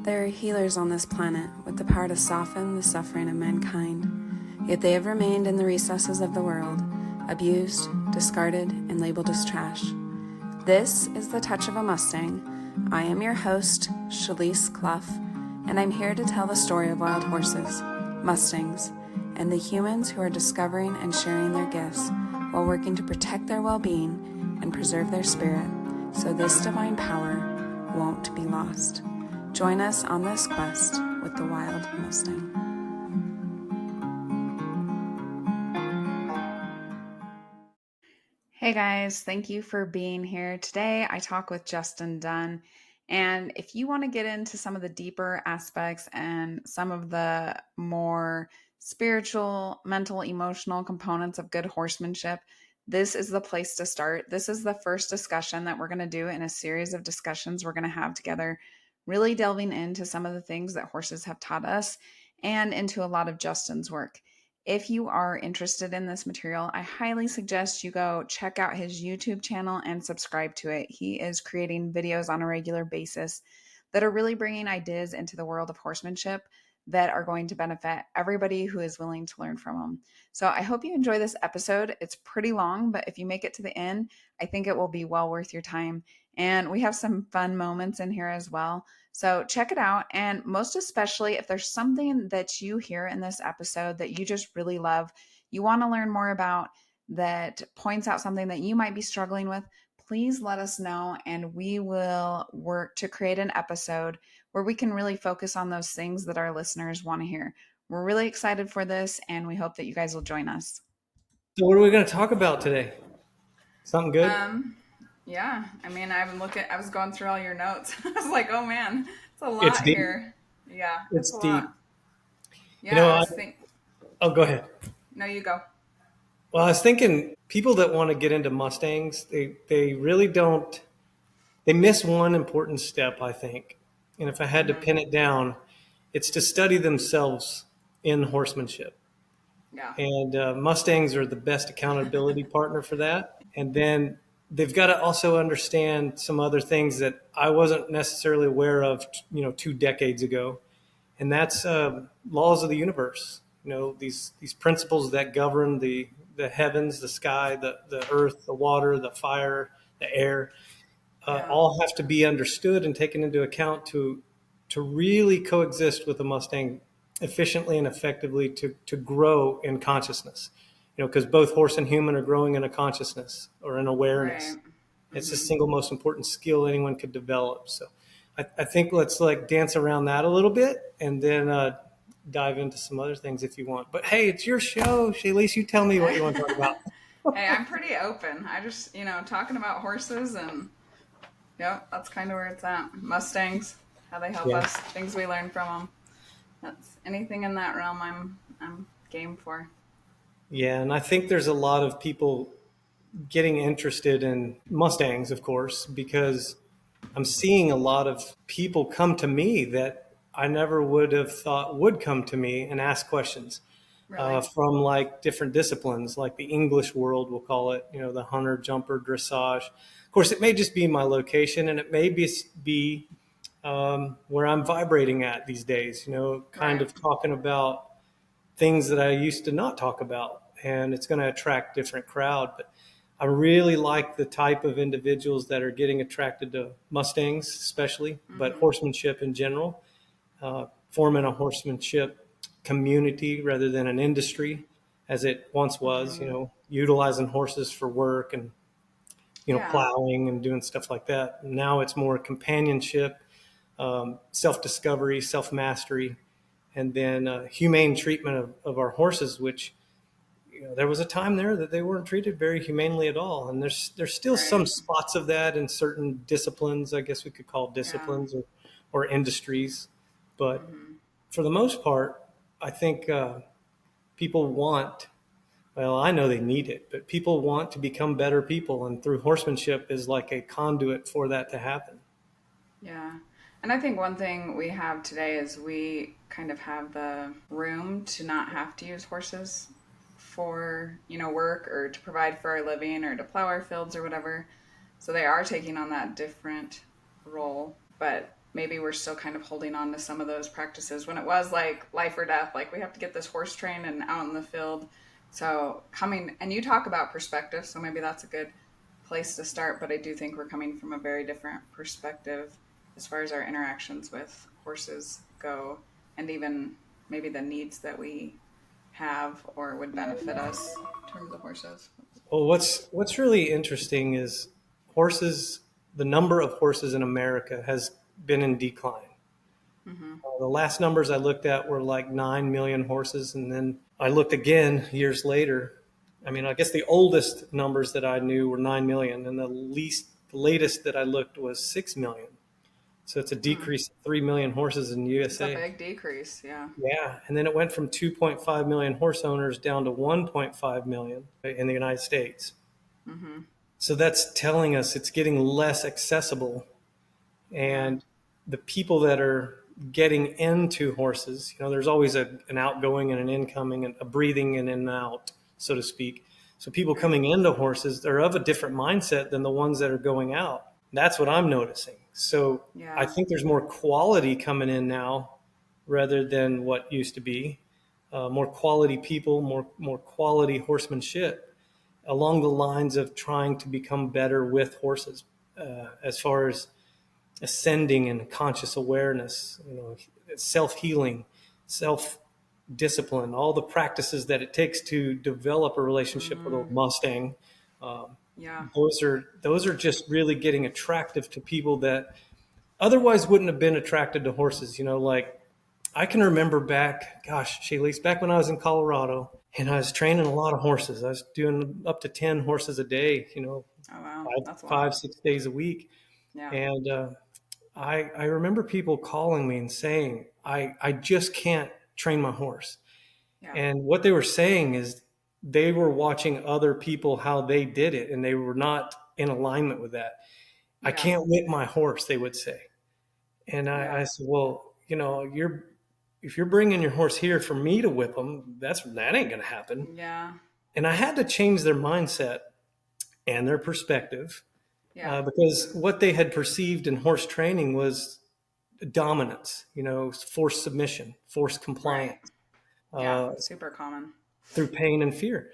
There are healers on this planet with the power to soften the suffering of mankind, yet they have remained in the recesses of the world, abused, discarded, and labeled as trash. This is The Touch of a Mustang. I am your host, Shalyce Cluff, and I'm here to tell the story of wild horses, Mustangs, and the humans who are discovering and sharing their gifts while working to protect their well-being and preserve their spirit, so this divine power won't be lost. Join us on this quest with the wild Mustang. Hey guys, thank you for being here. Today I talk with Dunn, and if you want to get into some of the deeper aspects and some of the more spiritual, mental, emotional components of good horsemanship, this is the place to start. This is the first discussion that we're going to do in a series of discussions we're going to have together, really delving into some of the things that horses have taught us and into a lot of Justin's work. If you are interested in this material, I highly suggest you go check out his YouTube channel and subscribe to it. He is creating videos on a regular basis that are really bringing ideas into the world of horsemanship that are going to benefit everybody who is willing to learn from him. So I hope you enjoy this episode. It's pretty long, but if you make it to the end, I think it will be well worth your time. And we have some fun moments in here as well. So check it out. And most especially, if there's something that you hear in this episode that you just really love, you want to learn more about, that points out something that you might be struggling with, please let us know. And we will work to create an episode where we can really focus on those things that our listeners want to hear. We're really excited for this, and we hope that you guys will join us. So what are we going to talk about today? Something good? Yeah, I mean, I was going through all your notes. I was like, oh man, it's a It's lot deep. here. Yeah, it's It's a deep. lot. You Yeah, know, I I, was think. oh, go ahead. No, you go. Well, I was thinking people that want to get into Mustangs, they really don't, they miss one important step, I think. And if I had to Mm-hmm. pin it down, it's to study themselves in horsemanship. Yeah. And Mustangs are the best accountability partner for that. And then they've got to also understand some other things that I wasn't necessarily aware of, 2 decades ago. And that's laws of the universe. These principles that govern the heavens, the sky, the earth, the water, the fire, the air, Yeah. all have to be understood and taken into account to really coexist with the Mustang efficiently and effectively to grow in consciousness. Because both horse and human are growing in a consciousness or an Right. awareness. It's the Mm-hmm. single most important skill anyone could develop. So I think let's like dance around that a little bit and then dive into some other things if you want. But hey, it's your show, Shalyce. You tell me what you want to talk about. Hey, I'm pretty open. I just, talking about horses and, yep, that's kind of where it's at. Mustangs, how they help Yeah. us, things we learn from them. That's anything in that realm. I'm game for. Yeah, and I think there's a lot of people getting interested in Mustangs, of course, because I'm seeing a lot of people come to me that I never would have thought would come to me and ask questions Really. from like different disciplines, like the English world, we'll call it, the hunter, jumper, dressage. Of course, it may just be my location and it may be where I'm vibrating at these days, kind Right. of talking about things that I used to not talk about. And it's going to attract different crowd. But I really like the type of individuals that are getting attracted to Mustangs, especially, but Mm-hmm. horsemanship in general, forming a horsemanship community rather than an industry as it once was, Mm-hmm. utilizing horses for work and, Yeah. plowing and doing stuff like that. Now it's more companionship, self discovery, self mastery, and then humane treatment of our horses, which there was a time there that they weren't treated very humanely at all, and there's still some Right. spots of that in certain disciplines. I guess we could call Yeah. disciplines or industries, but Mm-hmm. for the most part, I think people want. Well, I know they need it, but people want to become better people, and through horsemanship is like a conduit for that to happen. Yeah. And I think one thing we have today is we kind of have the room to not have to use horses for, work or to provide for our living or to plow our fields or whatever. So they are taking on that different role. But maybe we're still kind of holding on to some of those practices when it was like life or death, like we have to get this horse trained and out in the field. So coming, and you talk about perspective, so maybe that's a good place to start, but I do think we're coming from a very different perspective as far as our interactions with horses go, and even maybe the needs that we have or would benefit us in terms of horses. Well, what's really interesting is horses. The number of horses in America has been in decline. Mm-hmm. The last numbers I looked at were like 9 million horses, and then I looked again years later. I mean, I guess the oldest numbers that I knew were 9 million, and the latest that I looked was 6 million. So it's a Hmm. decrease of 3 million horses in the It's a USA. big decrease. Yeah. Yeah, and then it went from 2.5 million horse owners down to 1.5 million in the United States. Mm-hmm. So that's telling us it's getting less accessible, Yeah. and the people that are getting into horses, there's always an outgoing and an incoming and a breathing in and out, so to speak. So people Right. coming into horses, they're of a different mindset than the ones that are going out. That's what I'm noticing. So I Yeah. think there's more quality coming in now rather than what used to be. More quality people, more quality horsemanship along the lines of trying to become better with horses, as far as ascending and conscious awareness, self healing, self discipline, all the practices that it takes to develop a relationship with a Mm, Mustang. Um, yeah. those are just really getting attractive to people that otherwise wouldn't have been attracted to horses. Like I can remember back, gosh, Shalyce, back when I was in Colorado and I was training a lot of horses. I was doing up to 10 horses a day, Oh wow, five, that's a lot. 5, 6 days a week. Yeah. And I remember people calling me and saying, I just can't train my horse. Yeah. And what they were saying is they were watching other people how they did it, and they were not in alignment with that. I Yeah. can't whip my horse, they would say. And I Yeah. said, well, if you're bringing your horse here for me to whip him, that ain't going to happen. Yeah. And I had to change their mindset and their perspective, Yeah. because what they had perceived in horse training was dominance, forced submission, forced compliance, Right. Yeah. uh, Super common. through pain and fear.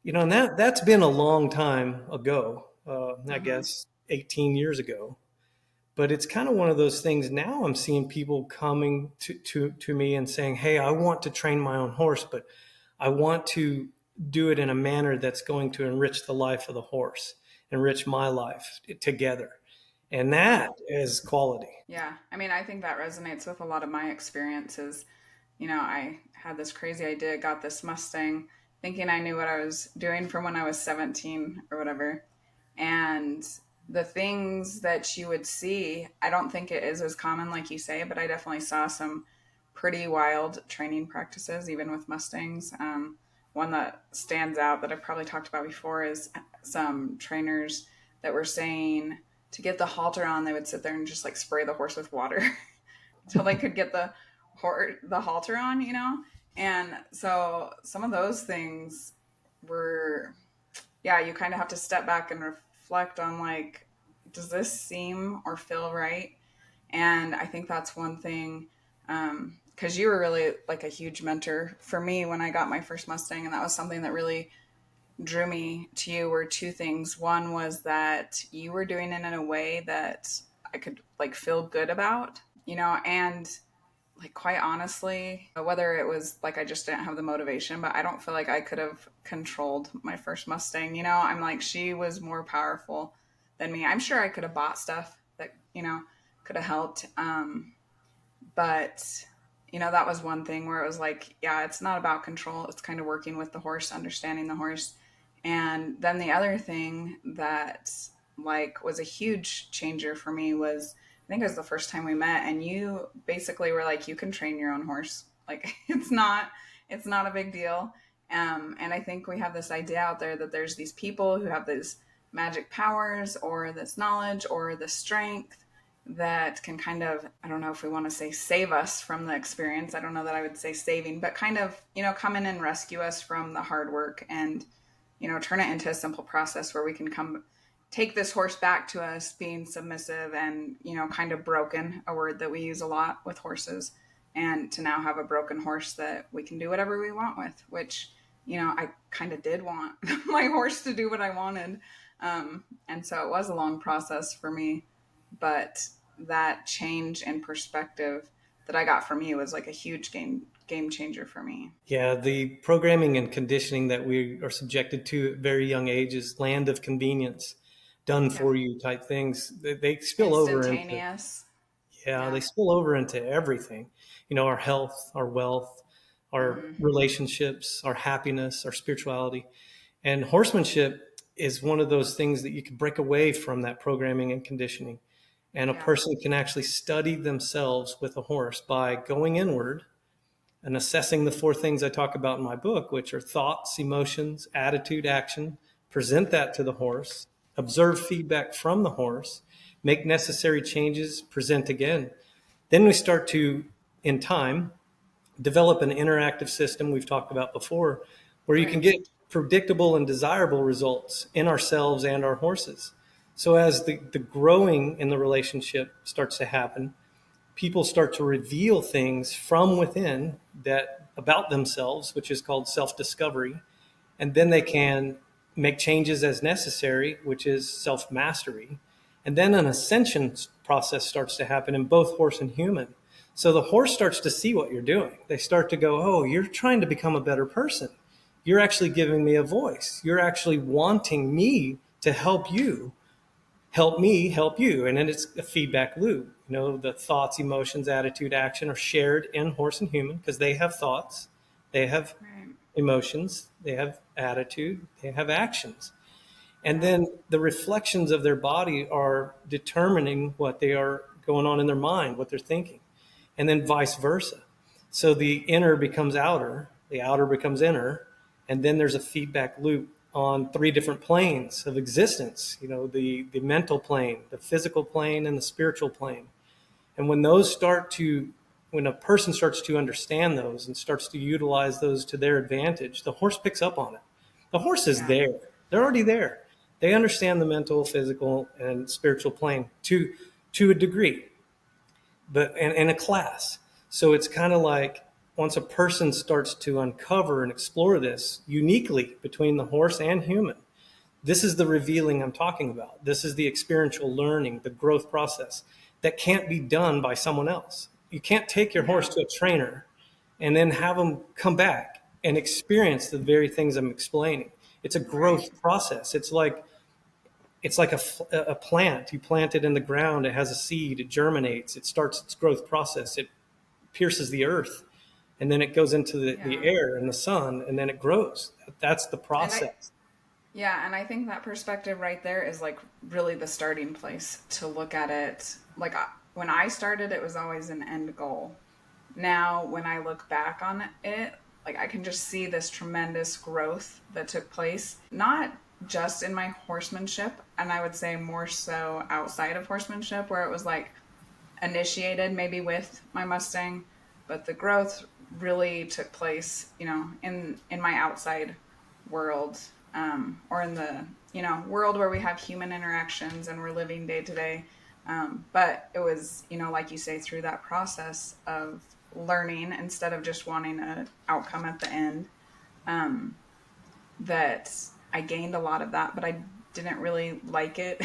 And that's been a long time ago, I Mm-hmm. guess 18 years ago. But it's kind of one of those things now. I'm seeing people coming to me and saying, hey, I want to train my own horse, but I want to do it in a manner that's going to enrich the life of the horse, enrich my life together. And Yeah. that is quality. Yeah. I mean, I think that resonates with a lot of my experiences. I had this crazy idea, got this Mustang, thinking I knew what I was doing from when I was 17 or whatever. And the things that you would see, I don't think it is as common like you say, but I definitely saw some pretty wild training practices, even with Mustangs. One that stands out that I've probably talked about before is some trainers that were saying to get the halter on, they would sit there and just like spray the horse with water till they could get the halter on. And so some of those things were, yeah, you kind of have to step back and reflect on like, does this seem or feel right? And I think that's one thing, because you were really like a huge mentor for me when I got my first Mustang, and that was something that really drew me to you. Were two things. One was that you were doing it in a way that I could like feel good about, and like quite honestly, whether it was like I just didn't have the motivation, but I don't feel like I could have controlled my first Mustang. I'm like, she was more powerful than me. I'm sure I could have bought stuff that could have helped. But that was one thing where it was like, yeah, it's not about control. It's kind of working with the horse, understanding the horse. And then the other thing that like was a huge changer for me was, I think it was the first time we met, and you basically were like, you can train your own horse. Like it's not a big deal. And I think we have this idea out there that there's these people who have these magic powers or this knowledge or the strength that can kind of, I don't know if we want to say save us from the experience. I don't know that I would say saving, but kind of come in and rescue us from the hard work and turn it into a simple process where we can come take this horse back to us being submissive and, kind of broken, a word that we use a lot with horses, and to now have a broken horse that we can do whatever we want with, which, I kind of did want my horse to do what I wanted. And so it was a long process for me, but that change in perspective that I got from you was like a huge game changer for me. Yeah, the programming and conditioning that we are subjected to at very young ages, land of convenience, done Yeah. for you type things, they spill over into, Instantaneous. yeah, they Yeah. spill over into everything. Our health, our wealth, our Mm-hmm. relationships, our happiness, our spirituality. And horsemanship is one of those things that you can break away from that programming and conditioning. And a Yeah. person can actually study themselves with a horse by going inward and assessing the four things I talk about in my book, which are thoughts, emotions, attitude, action. Present that to the horse, observe feedback from the horse, make necessary changes, present again. Then we start to, in time, develop an interactive system we've talked about before, where you can Right. get predictable and desirable results in ourselves and our horses. So as the growing in the relationship starts to happen, people start to reveal things from within that about themselves, which is called self-discovery, and then they can make changes as necessary, which is self-mastery. And then an ascension process starts to happen in both horse and human. So the horse starts to see what you're doing. They start to go, oh, you're trying to become a better person. You're actually giving me a voice. You're actually wanting me to help you, help me help you. And then it's a feedback loop. The thoughts, emotions, attitude, action are shared in horse and human because they have thoughts, they have Right. emotions, they have attitude, they have actions. And Yeah. then the reflections of their body are determining what they are going on in their mind, what they're thinking, and then vice versa. So the inner becomes outer, the outer becomes inner, and then there's a feedback loop on three different planes of existence, the mental plane, the physical plane, and the spiritual plane. And when a person starts to understand those and starts to utilize those to their advantage, the horse picks up on it. The horse is Yeah. there. They're already there. They understand the mental, physical, and spiritual plane to a degree, but in a class. So it's kind of like once a person starts to uncover and explore this uniquely between the horse and human, this is the revealing I'm talking about. This is the experiential learning, the growth process that can't be done by someone else. You can't take your horse Yeah. to a trainer and then have them come back and experience the very things I'm explaining. It's a Right. growth process. It's like a plant. You plant it in the ground. It has a seed. It germinates. It starts its growth process. It pierces the earth, and then it goes into the Yeah. air and the sun, and then it grows. That's the And I process. Yeah, and I think that perspective right there is like really the starting place to look at it. Like when I started, it was always an end goal. Now, when I look back on it, like I can just see this tremendous growth that took place, not just in my horsemanship, and I would say more so outside of horsemanship, where it was like initiated maybe with my Mustang, but the growth really took place, in my outside world, or in the world where we have human interactions and we're living day to day. But it was, like you say, through that process of learning instead of just wanting an outcome at the end, um, that I gained a lot of that, but I didn't really like it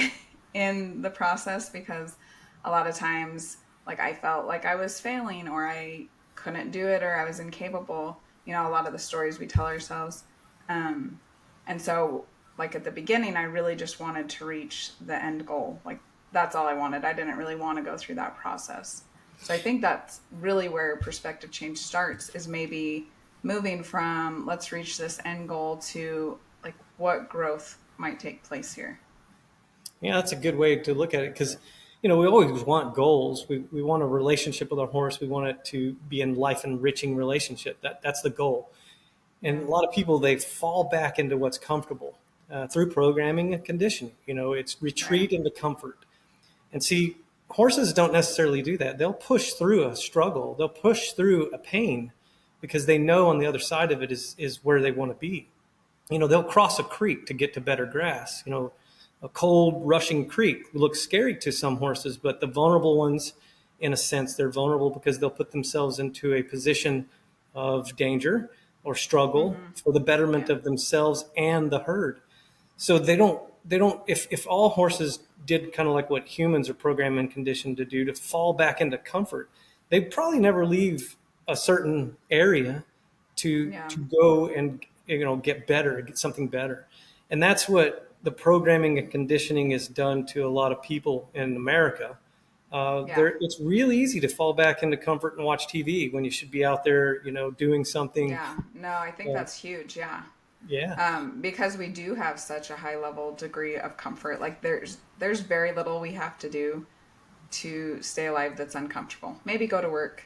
in the process because a lot of times, like, I felt like I was failing or I couldn't do it or I was incapable. A lot of the stories we tell ourselves. Um, and so, like, at the beginning, I really just wanted to reach the end goal. Like, that's all I wanted. I didn't really want to go through that process. So I think that's really where perspective change starts, is maybe moving from let's reach this end goal to like what growth might take place here. Yeah, that's a good way to look at it because, we always want goals. We want a relationship with our horse. We want it to be in life enriching relationship. That's the goal. And Yeah. a lot of people, they fall back into what's comfortable through programming and conditioning. It's Right. retreat into comfort. And see, horses don't necessarily do that. They'll push through a struggle. They'll push through a pain because they know on the other side of it is where they want to be. They'll cross a creek to get to better grass. a cold rushing creek looks scary to some horses, but the vulnerable ones, in a sense, they're vulnerable because they'll put themselves into a position of danger or struggle Mm-hmm. for the betterment Yeah. of themselves and the herd. So they don't if all horses did kind of like what humans are programmed and conditioned to do, to fall back into comfort, they'd probably never leave a certain area Yeah. to go and get better, get something better. And that's what the programming and conditioning has done to a lot of people in America. Yeah. It's really easy to fall back into comfort and watch TV when you should be out there, doing something. Yeah. No, I think uh, that's huge. Yeah. yeah. Because we do have such a high level degree of comfort. Like there's very little we have to do to stay alive that's uncomfortable. Maybe go to work,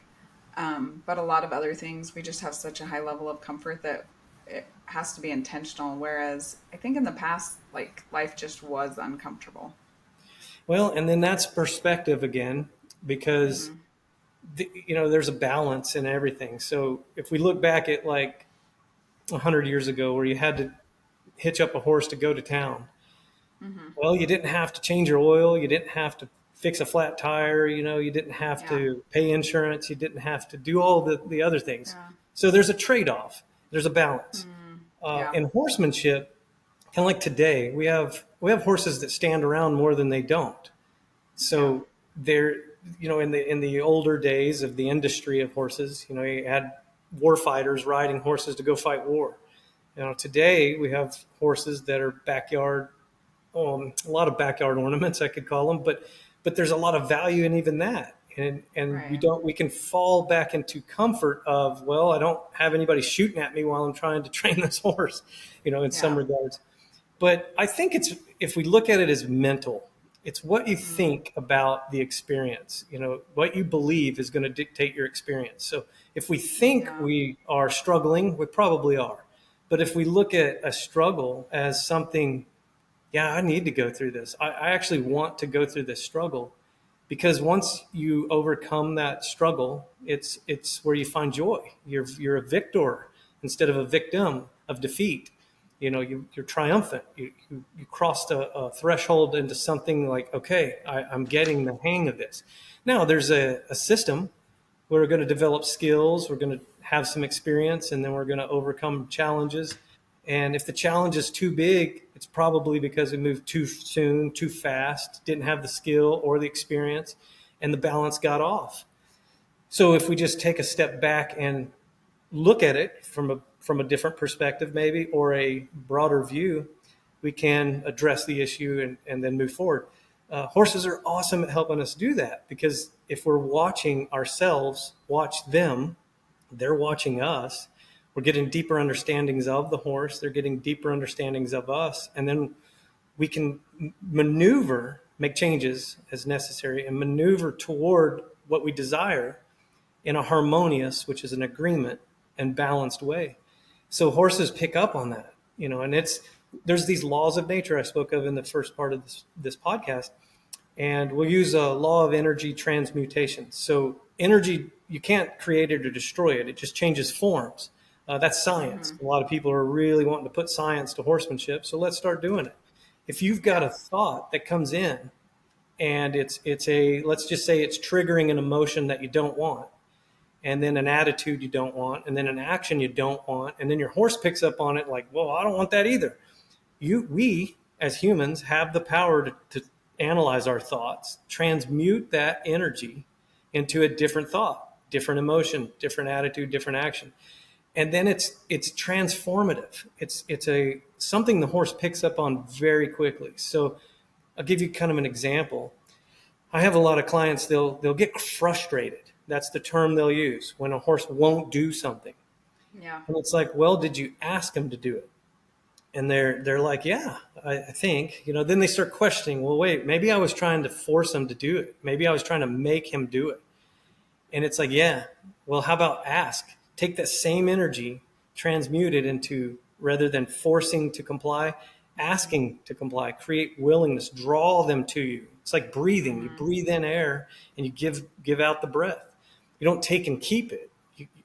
but a lot of other things we just have such a high level of comfort that it has to be intentional. Whereas I think in the past, like life just was uncomfortable. Well, and then that's perspective again, because Hmm. there's a balance in everything. So if we look back at like 100 years ago, where you had to hitch up a horse to go to town, Hmm. well, you didn't have to change your oil, you didn't have to fix a flat tire, you didn't have Yeah. to pay insurance, you didn't have to do all the other things. Yeah. So there's a trade-off, there's a balance. Mm. Yeah. In horsemanship, kind of like today, we have horses that stand around more than they don't. Yeah. So there, in the older days of the industry of horses, you had war fighters riding horses to go fight war. Today we have horses that are backyard, a lot of backyard ornaments, I could call them, but there's a lot of value in even that. And Right. we can fall back into comfort of, well, I don't have anybody shooting at me while I'm trying to train this horse, in some Yeah. regards. But I think if we look at it as mental, it's what you Mm. think about the experience. What you believe is going to dictate your experience. So if we think Yeah. we are struggling, we probably are. But if we look at a struggle as something, yeah, I need to go through this. I actually want to go through this struggle, because once you overcome that struggle, it's where you find joy. You're a victor instead of a victim of defeat. You're triumphant. You crossed a threshold into something like, okay, I'm getting the hang of this. Now there's a system. We're going to develop skills. We're going to have some experience, and then we're going to overcome challenges. And if the challenge is too big, it's probably because we moved too soon, too fast, didn't have the skill or the experience, and the balance got off. So if we just take a step back and look at it from a different perspective, maybe, or a broader view, we can address the issue and then move forward. Horses are awesome at helping us do that, because if we're watching ourselves, watch them, they're watching us. We're getting deeper understandings of the horse. They're getting deeper understandings of us. And then we can maneuver, make changes as necessary, and maneuver toward what we desire in a harmonious, which is an agreement and balanced way. So horses pick up on that, and there's these laws of nature I spoke of in the first part of this podcast, and we'll use a law of energy transmutation. So energy, you can't create it or destroy it; it just changes forms. That's science. Hmm. A lot of people are really wanting to put science to horsemanship, so let's start doing it. If you've got Yeah. a thought that comes in, and let's just say it's triggering an emotion that you don't want, and then an attitude you don't want, and then an action you don't want, and then your horse picks up on it like, well, I don't want that either. We as humans have the power to analyze our thoughts, transmute that energy into a different thought, different emotion, different attitude, different action. And then it's transformative. It's a something the horse picks up on very quickly. So I'll give you kind of an example. I have a lot of clients, they'll get frustrated. That's the term they'll use when a horse won't do something. Yeah. And it's like, well, did you ask him to do it? And they're like, yeah, I think. Then they start questioning, well, wait, maybe I was trying to force him to do it. Maybe I was trying to make him do it. And it's like, yeah, well, how about ask? Take that same energy, transmute it into, rather than forcing to comply, asking to comply, create willingness, draw them to you. It's like breathing. You Hmm. breathe in air and you give out the breath. You don't take and keep it.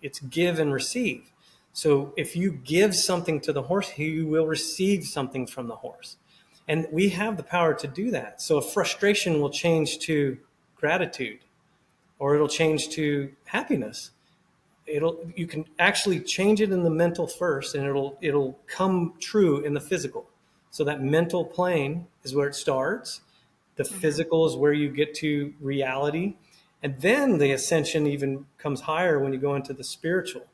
It's give and receive. So if you give something to the horse, you will receive something from the horse. And we have the power to do that. So a frustration will change to gratitude, or it'll change to happiness. You can actually change it in the mental first, and it'll come true in the physical. So that mental plane is where it starts. The Mm-hmm. physical is where you get to reality. And then the ascension even comes higher when you go into the spiritual.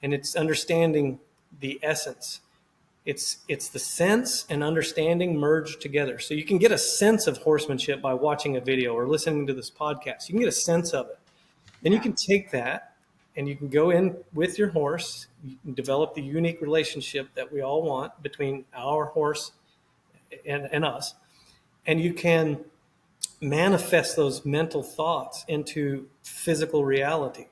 And it's understanding the essence. It's the sense and understanding merged together. So you can get a sense of horsemanship by watching a video or listening to this podcast. You can get a sense of it. Then you Yeah. can take that and you can go in with your horse. You can develop the unique relationship that we all want between our horse and us. And you can manifest those mental thoughts into physical reality.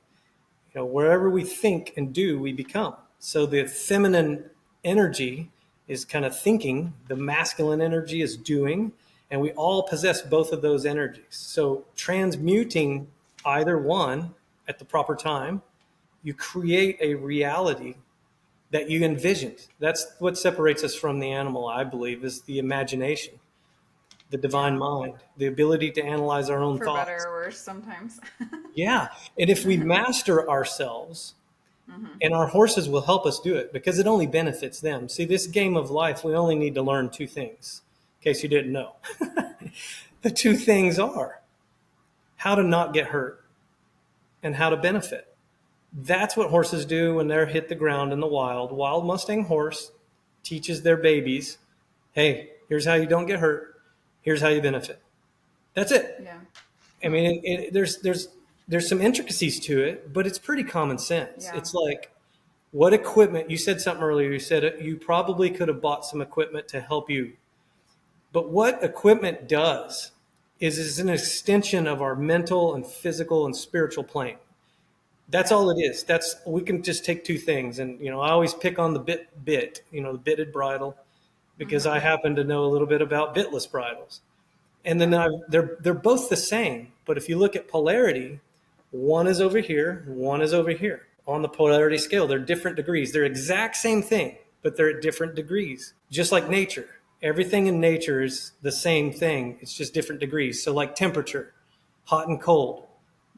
Wherever we think and do, we become. So the feminine energy is kind of thinking, the masculine energy is doing, and we all possess both of those energies. So transmuting either one at the proper time, you create a reality that you envisioned. That's what separates us from the animal, I believe, is the imagination, the divine Yeah. mind, the ability to analyze our own For better thoughts. or worse sometimes. Yeah. And if we master ourselves, Mm-hmm. and our horses will help us do it because it only benefits them. See, this game of life, we only need to learn two things, in case you didn't know. The two things are how to not get hurt and how to benefit. That's what horses do when they're hit the ground in the wild. Wild Mustang horse teaches their babies, hey, here's how you don't get hurt. Here's how you benefit. That's it. Yeah. I Hmm. mean, there's some intricacies to it, but it's pretty common sense. Yeah. It's like, what equipment? You said something earlier. You said you probably could have bought some equipment to help you. But what equipment does is an extension of our mental and physical and spiritual plane. That's Yeah. all it is. That's we can just take two things. And I always pick on the bit, the bitted bridle, because I Mm-hmm. happen to know a little bit about bitless bridles. And then Yeah. they're both the same. But if you look at polarity, one is over here, one is over here. On the polarity scale, they're different degrees. They're exact same thing, but they're at different degrees. Just like nature. Everything in nature is the same thing. It's just different degrees. So like temperature, hot and cold,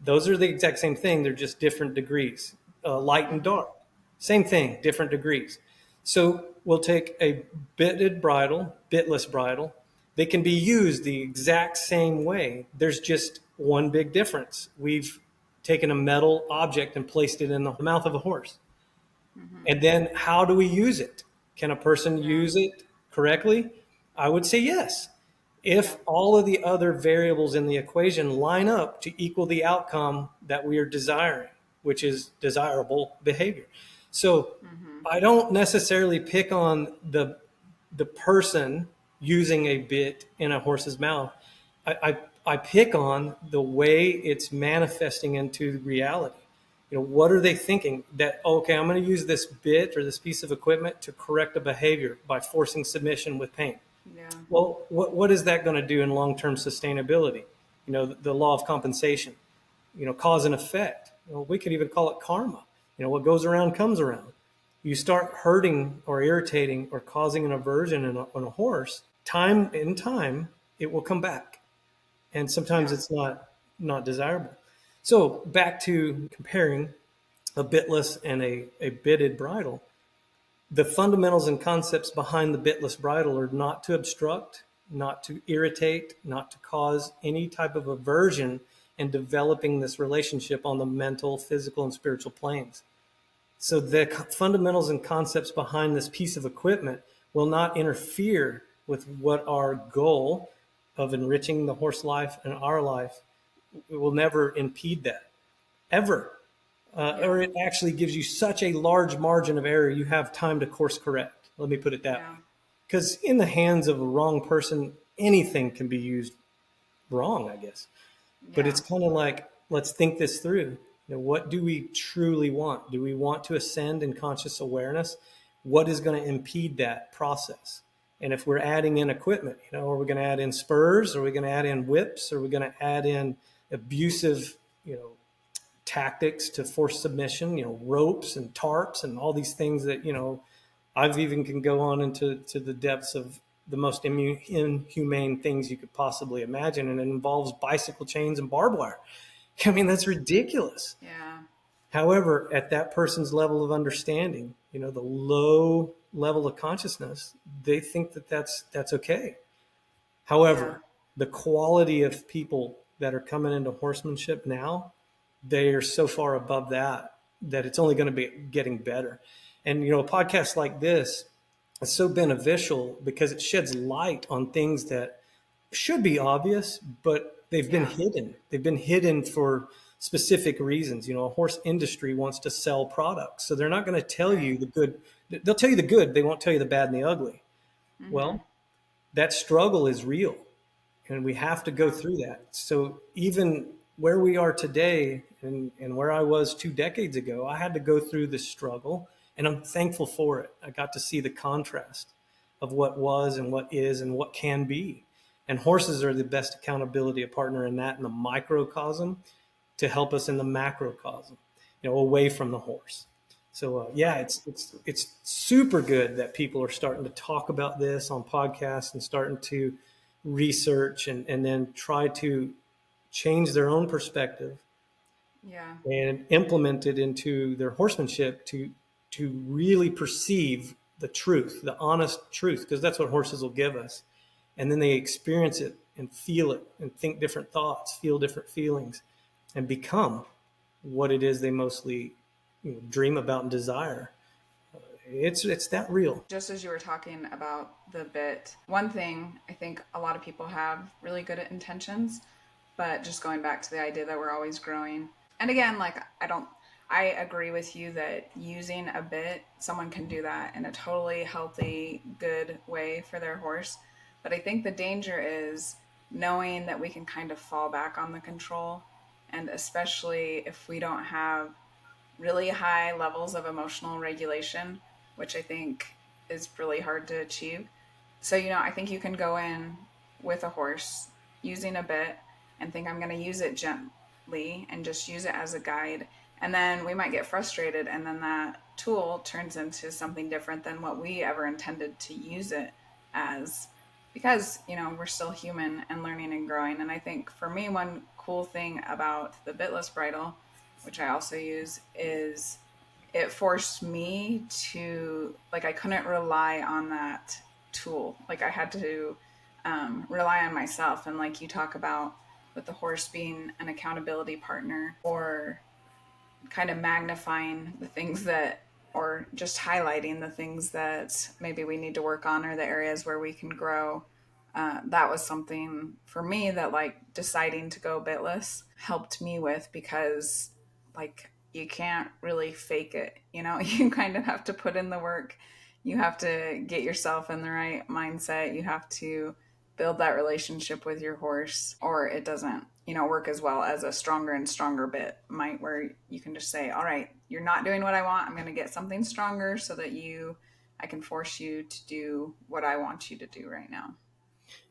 those are the exact same thing. They're just different degrees. Light and Mm-hmm. dark, same thing, different degrees. So we'll take a bitted bridle, bitless bridle. They can be used the exact same way. There's just one big difference. We've taken a metal object and placed it in the mouth of a horse. Mm-hmm. And then how do we use it? Can a person Yeah. use it correctly? I would say yes. Yeah. If all of the other variables in the equation line up to equal the outcome that we are desiring, which is desirable behavior. So Mm-hmm. I don't necessarily pick on the person using a bit in a horse's mouth. I pick on the way it's manifesting into reality. What are they thinking? That, okay, I'm going to use this bit or this piece of equipment to correct a behavior by forcing submission with pain. Yeah. Well, what is that going to do in long-term sustainability? The law of compensation, cause and effect. We could even call it karma. What goes around comes around. You start hurting or irritating or causing an aversion on a horse, time in time, it will come back. And sometimes Yeah. it's not desirable. So back to comparing a bitless and a bitted bridle, the fundamentals and concepts behind the bitless bridle are not to obstruct, not to irritate, not to cause any type of aversion in developing this relationship on the mental, physical, and spiritual planes. So the fundamentals and concepts behind this piece of equipment will not interfere with what our goal of enriching the horse life and our life. It will never impede that, ever. Yeah. Or it actually gives you such a large margin of error, you have time to course correct. Let me put it that Yeah. way. Because in the hands of a wrong person, anything can be used wrong, I guess. But Yeah. it's kind of like, let's think this through. What do we truly want? Do we want to ascend in conscious awareness? What is going to impede that process? And if we're adding in equipment, are we going to add in spurs? Are we going to add in whips? Are we going to add in abusive, tactics to force submission, ropes and tarps and all these things that, I've even can go on into the depths of the most inhumane things you could possibly imagine, and it involves bicycle chains and barbed wire. I mean, that's ridiculous. Yeah. However, at that person's level of understanding, the low level of consciousness, they think that that's okay. Yeah. However, the quality of people that are coming into horsemanship now, they are so far above that it's only going to be getting better. And a podcast like this is so beneficial because it sheds light on things that should be obvious, but they've been Yeah. hidden. They've been hidden for specific reasons. A horse industry wants to sell products, so they're not going to tell Right. you the good. They'll tell you the good. They won't tell you the bad and the ugly. Mm-hmm. Well, that struggle is real, and we have to go Yeah. through that. So even where we are today and where I was 2 decades ago, I had to go through this struggle, and I'm thankful for it. I got to see the contrast of what was and what is and what can be. And horses are the best accountability partner in that, in the microcosm, to help us in the macrocosm, away from the horse. So yeah, Right. it's super good that people are starting to talk about this on podcasts and starting to research and then try to change their own perspective Yeah. and implement it into their horsemanship to really perceive the truth, the honest truth, because that's what horses will give us. And then they experience it and feel it and think different thoughts, feel different feelings, and become what it is they mostly dream about and desire. It's that real. Just as you were talking about the bit, one thing I think a lot of people have really good intentions, but just going back to the idea that we're always growing. And again, like I agree with you that using a bit, someone can do that in a totally healthy, good way for their horse. But I think the danger is knowing that we can kind of fall back on the control. And especially if we don't have really high levels of emotional regulation, which I think is really hard to achieve. So, I think you can go in with a horse using a bit and think, I'm going to use it gently and just use it as a guide. And then we might get frustrated, and then that tool turns into something different than what we ever intended to use it as. Because, we're still human and learning and growing. And I think for me, one cool thing about the bitless bridle, which I also use, is it forced me to, like, I couldn't rely on that tool. Like, I had to rely on myself. And like you talk about with the horse being an accountability partner, or kind of magnifying the things that, or just highlighting the things that maybe we need to work on, or the areas where we can grow. That was something for me that, like, deciding to go bitless helped me with, because like you can't really fake it, you kind of have to put in the work. You have to get yourself in the right mindset. You have to build that relationship with your horse, or it doesn't, work as well as a stronger and stronger bit might, where you can just say, all right, you're not doing what I want. I'm going to get something stronger so that I can force you to do what I want you to do right now.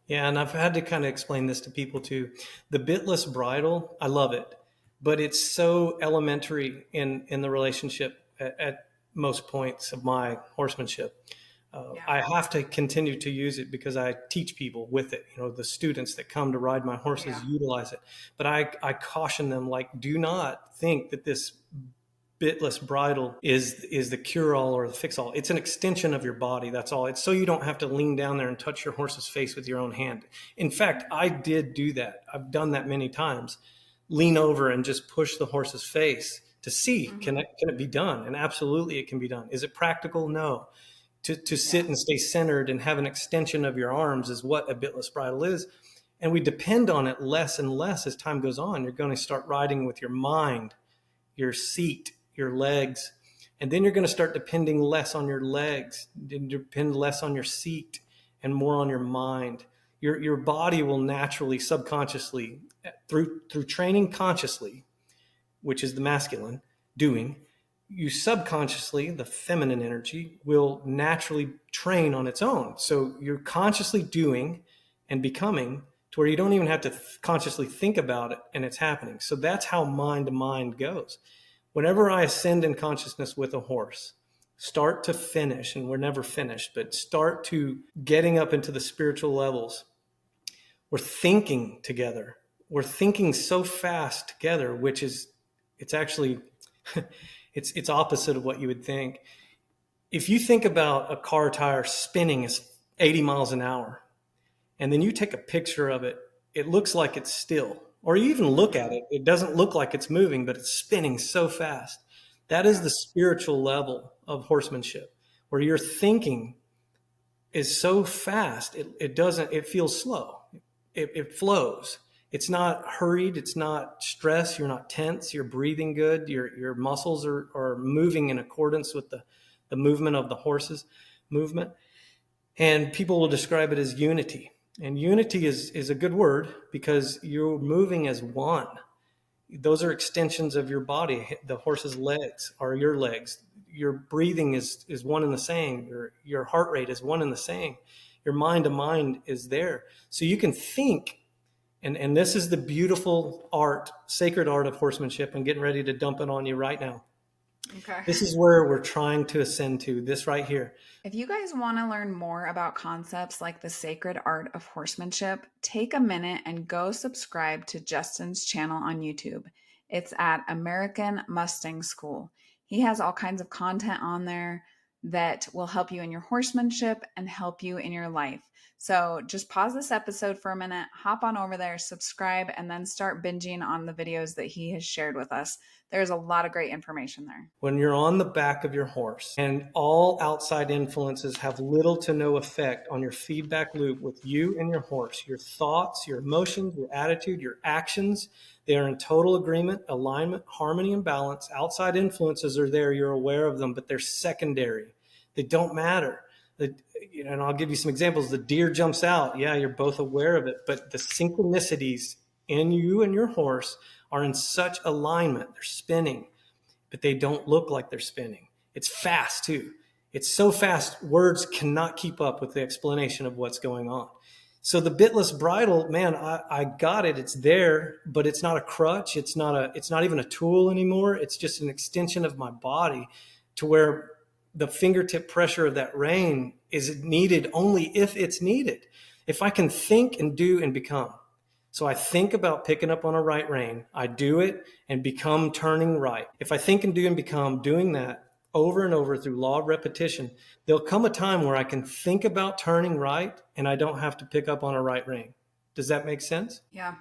Yeah, and I've had to kind of explain this to people too. The bitless bridle, I love it, but it's so elementary in the relationship at most points of my horsemanship. Yeah. I have to continue to use it because I teach people with it. The students that come to ride my horses Yeah. utilize it. But I caution them, like, do not think that this bitless bridle is the cure all or the fix all. It's an extension of your body. That's all. It's so you don't have to lean down there and touch your horse's face with your own hand. In fact, I did do that. I've done that many times. Lean over and just push the horse's face to see, can Mm-hmm. it be done? And absolutely it can be done. Is it practical? No. To Yeah. sit and stay centered and have an extension of your arms is what a bitless bridle is. And we depend on it less and less as time goes on. You're going to start riding with your mind, your seat, your legs, and then you're going to start depending less on your legs, depend less on your seat, and more on your mind. Your body will naturally, subconsciously, through training consciously, which is the masculine doing, you subconsciously, the feminine energy, will naturally train on its own. So you're consciously doing and becoming to where you don't even have to consciously think about it, and it's happening. So that's how mind to mind goes. Whenever I ascend in consciousness with a horse, start to finish, and we're never finished, but start to getting up into the spiritual levels. We're thinking together. We're thinking so fast together, which is, it's actually, it's opposite of what you would think. If you think about a car tire spinning is 80 miles an hour, and then you take a picture of it, it looks like it's still. Or you even look at it, it doesn't look like it's moving, but it's spinning so fast. That is the spiritual level of horsemanship, where your thinking is so fast, it feels slow. It flows. It's not hurried. It's not stress. You're not tense. You're breathing good. Your muscles are moving in accordance with the movement of the horse's movement. And people will describe it as unity. And unity is a good word because you're moving as one. Those are extensions of your body. The horse's legs are your legs. Your breathing is one and the same. Your heart rate is one and the same. Your mind to mind is there. So you can think, and this is the beautiful art, sacred art of horsemanship. I'm getting ready to dump it on you right now. Okay. This is where we're trying to ascend to, this right here. If you guys want to learn more about concepts like the sacred art of horsemanship, take a minute and go subscribe to Justin's channel on YouTube. It's at American Mustang School. He has all kinds of content on there that will help you in your horsemanship and help you in your life. So just pause this episode for a minute, hop on over there, subscribe, and then start binging on the videos that he has shared with us. There's a lot of great information there. When you're on the back of your horse and all outside influences have little to no effect on your feedback loop with you and your horse, your thoughts, your emotions, your attitude, your actions, they are in total agreement, alignment, harmony, and balance. Outside influences are there. You're aware of them, but they're secondary. They don't matter. And I'll give you some examples. The deer jumps out. Yeah, you're both aware of it, but the synchronicities in you and your horse are in such alignment. They're spinning, but they don't look like they're spinning. It's fast too. It's so fast, words cannot keep up with the explanation of what's going on. So the bitless bridle, man, I got it. It's there, but it's not a crutch. It's not even a tool anymore. It's just an extension of my body, to where the fingertip pressure of that rein is needed only if it's needed. If I can think and do and become. So I think about picking up on a right rein, I do it and become turning right. If I think and do and become doing that over and over through law of repetition, there'll come a time where I can think about turning right and I don't have to pick up on a right rein. Does that make sense? Yeah.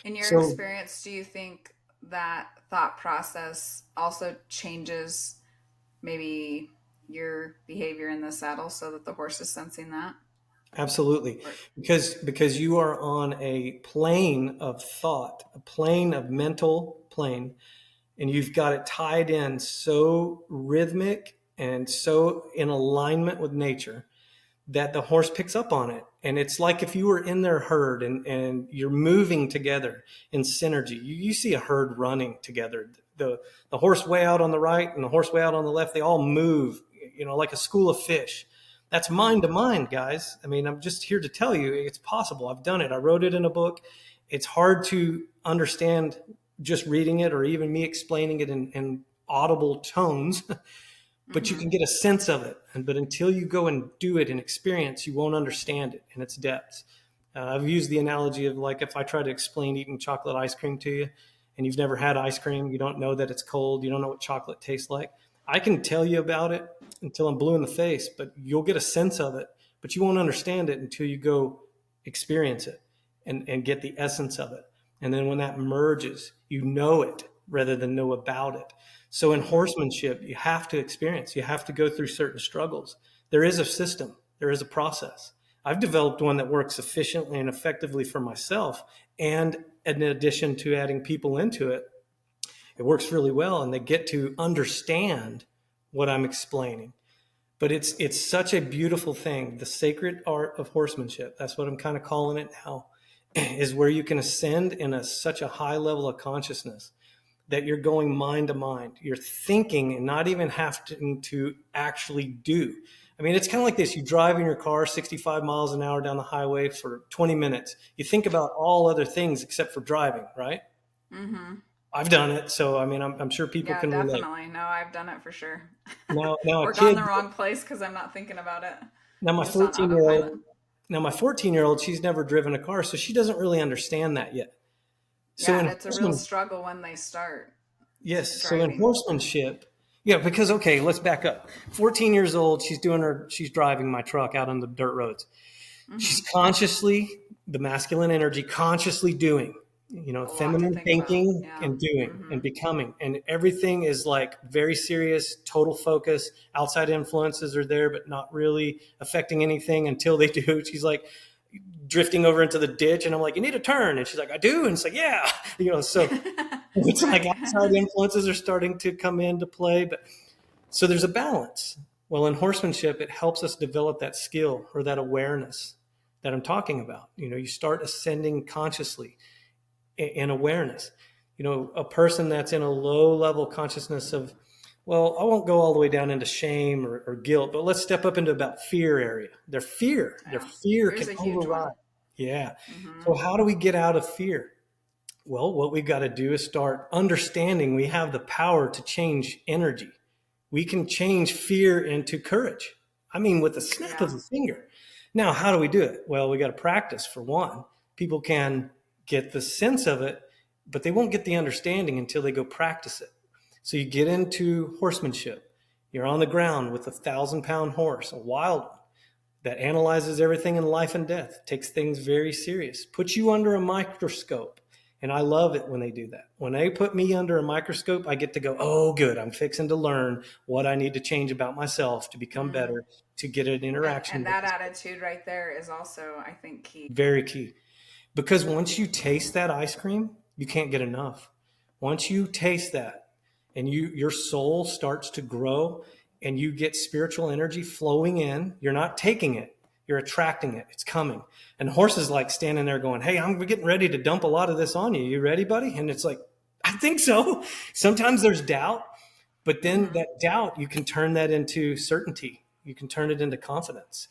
In your experience, do you think that thought process also changes maybe your behavior in the saddle so that the horse is sensing that? Absolutely. Because you are on a plane of thought, a plane of mental plane, and you've got it tied in so rhythmic and so in alignment with nature that the horse picks up on it. And it's like if you were in their herd and you're moving together in synergy. You see a herd running together. The horse way out on the right and the horse way out on the left, they all move, like a school of fish. That's mind to mind, guys. I mean, I'm just here to tell you it's possible. I've done it. I wrote it in a book. It's hard to understand just reading it or even me explaining it in audible tones, but you can get a sense of it. But until you go and do it and experience, you won't understand it in its depths. I've used the analogy of like if I try to explain eating chocolate ice cream to you and you've never had ice cream, you don't know that it's cold, you don't know what chocolate tastes like. I can tell you about it until I'm blue in the face, but you'll get a sense of it, but you won't understand it until you go experience it and get the essence of it. And then when that merges, you know it rather than know about it. So in horsemanship, you have to experience, you have to go through certain struggles. There is a system, there is a process. I've developed one that works efficiently and effectively for myself. And in addition to adding people into it, it works really well and they get to understand what I'm explaining. But it's such a beautiful thing. The sacred art of horsemanship, that's what I'm kind of calling it now, is where you can ascend in such a high level of consciousness that you're going mind to mind. You're thinking and not even having to actually do. I mean, it's kind of like this. You drive in your car 65 miles an hour down the highway for 20 minutes. You think about all other things except for driving, right? Mm-hmm. I've done it. So, I mean, I'm sure people Yeah, can relate. definitely. No, I've done it for sure. Now a Or gone kid, the wrong place because I'm not thinking about it. now my I'm just on 14 year autopilot. old, now my 14-year old, she's never driven a car. So she doesn't really understand that yet. So Yeah, and in it's a real horseman, struggle when they start yes. So in driving. horsemanship, yeah, because, okay, let's back up. 14 years old, she's driving my truck out on the dirt roads. She's Hmm. consciously, the masculine energy, consciously doing, A lot to feminine think about. thinking Yeah. and doing and Hmm. becoming. And everything is like very serious, total focus. Outside influences are there, but not really affecting anything until they do. She's like drifting over into the ditch, and I'm like, you need a turn. And she's like, I do. And it's like, yeah, so it's like Right. outside influences are starting to come into play. But so there's a balance. Well, in horsemanship, it helps us develop that skill or that awareness that I'm talking about. You start ascending consciously in awareness. A person that's in a low level consciousness of, well, I won't go all the way down into shame or guilt, but let's step up into about fear area. Their Yeah. fear Fear's can a huge one. override. Yeah. So Hmm. how do we get out of fear? Well, what we've got to do is start understanding we have the power to change energy. We can change fear into courage. I mean, with the snap of Yeah. a finger. Now, how do we do it? Well, we got to practice for one. People can get the sense of it, but they won't get the understanding until they go practice it. So you get into horsemanship. You're on the ground with 1,000-pound horse, a wild one that analyzes everything in life and death, takes things very serious, puts you under a microscope. And I love it when they do that. When they put me under a microscope, I get to go, oh, good. I'm fixing to learn what I need to change about myself to become Mm. better, to get an interaction And with that this. attitude right there is also, I think, key. Very key. Because once you taste that ice cream, you can't get enough. Once you taste that and your soul starts to grow and you get spiritual energy flowing in, you're not taking it, you're attracting it. It's coming. And the horse is like standing there going, hey, I'm getting ready to dump a lot of this on you. You ready, buddy? And it's like, I think so. Sometimes there's doubt, but then Hmm. that doubt, you can turn that into certainty. You can turn it into confidence.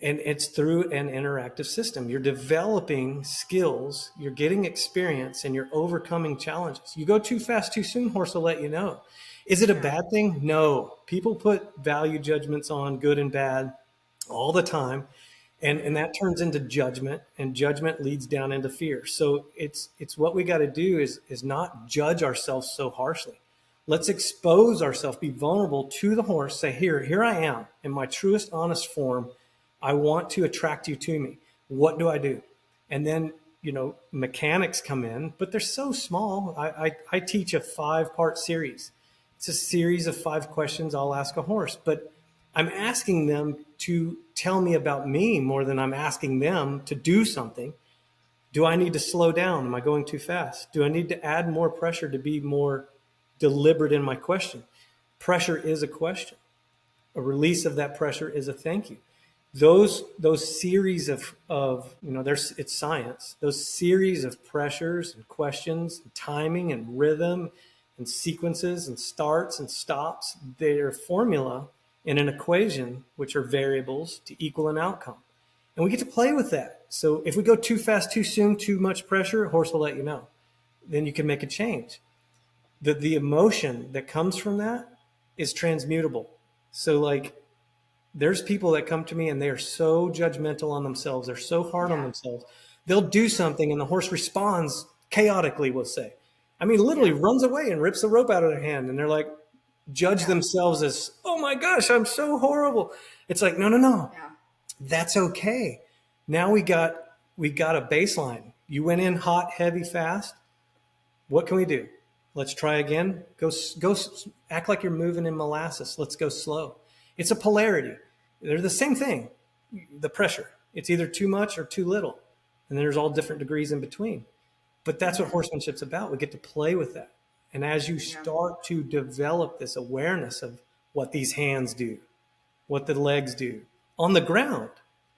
And it's through an interactive system. You're developing skills, you're getting experience, and you're overcoming challenges. You go too fast, too soon, horse will let you know. Is it a Yeah. bad thing? No. People put value judgments on good and bad all the time. And Hmm. that turns into judgment, and judgment leads down into fear. So it's what we got to do is not judge ourselves so harshly. Let's expose ourselves, be vulnerable to the horse, say, here I am in my truest, honest form. I want to attract you to me. What do I do? And then, mechanics come in, but they're so small. I teach a 5-part series. It's a series of 5 questions I'll ask a horse, but I'm asking them to tell me about me more than I'm asking them to do something. Do I need to slow down? Am I going too fast? Do I need to add more pressure to be more deliberate in my question? Pressure is a question. A release of that pressure is a thank you. Those series of there's it's science. Those series of pressures and questions, and timing and rhythm and sequences and starts and stops, they're formula in an equation which are variables to equal an outcome. And we get to play with that. So if we go too fast, too soon, too much pressure, a horse will let you know. Then you can make a change. The emotion that comes from that is transmutable. So like there's people that come to me and they are so judgmental on themselves. They're so hard on Yeah. themselves. They'll do Hmm. something and the horse responds chaotically, we'll say. I mean, literally Yeah. runs away and rips the rope out of their hand. And they're like, judge Yeah. themselves as, oh my gosh, I'm so horrible. It's like, no, no, no. Yeah. That's okay. Now we got a baseline. You went in hot, heavy, fast. What can we do? Let's try again. Go, act like you're moving in molasses. Let's go slow. It's a polarity. They're the same thing. The pressure. It's either too much or too little. And then there's all different degrees in between. But that's what Hmm. horsemanship's about. We get to play with that. And as you Yeah. start to develop this awareness of what these hands do, what the legs do on the ground,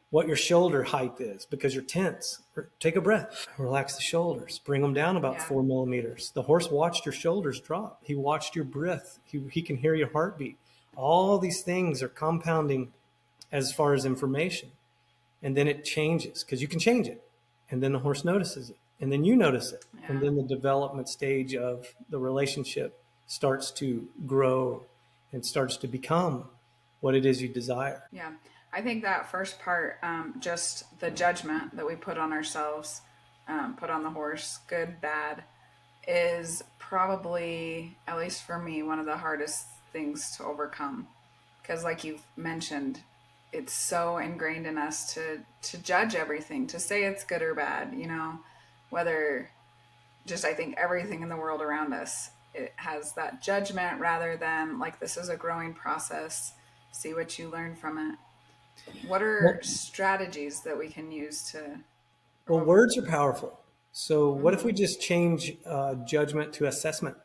what your shoulder height is because you're tense. Take a breath, relax the shoulders, bring them down about Yeah. 4 millimeters. The horse watched your shoulders drop. He watched your breath. He can hear your heartbeat. All these things are compounding as far as information. And then it changes because you can change it. And then the horse notices it and then you notice it. And Yeah. then the development stage of the relationship starts to grow and starts to become what it is you desire. Yeah. I think that first part, just the judgment that we put on ourselves, put on the horse, good, bad, is probably, at least for me, one of the hardest things to overcome. Because, like you've mentioned, it's so ingrained in us to judge everything, to say it's good or bad, whether just I think everything in the world around us, it has that judgment rather than like this is a growing process. See what you learn from it. What are Well, strategies that we can use to well, over? words are powerful. So, what if we Mm-hmm. just change judgment to assessment?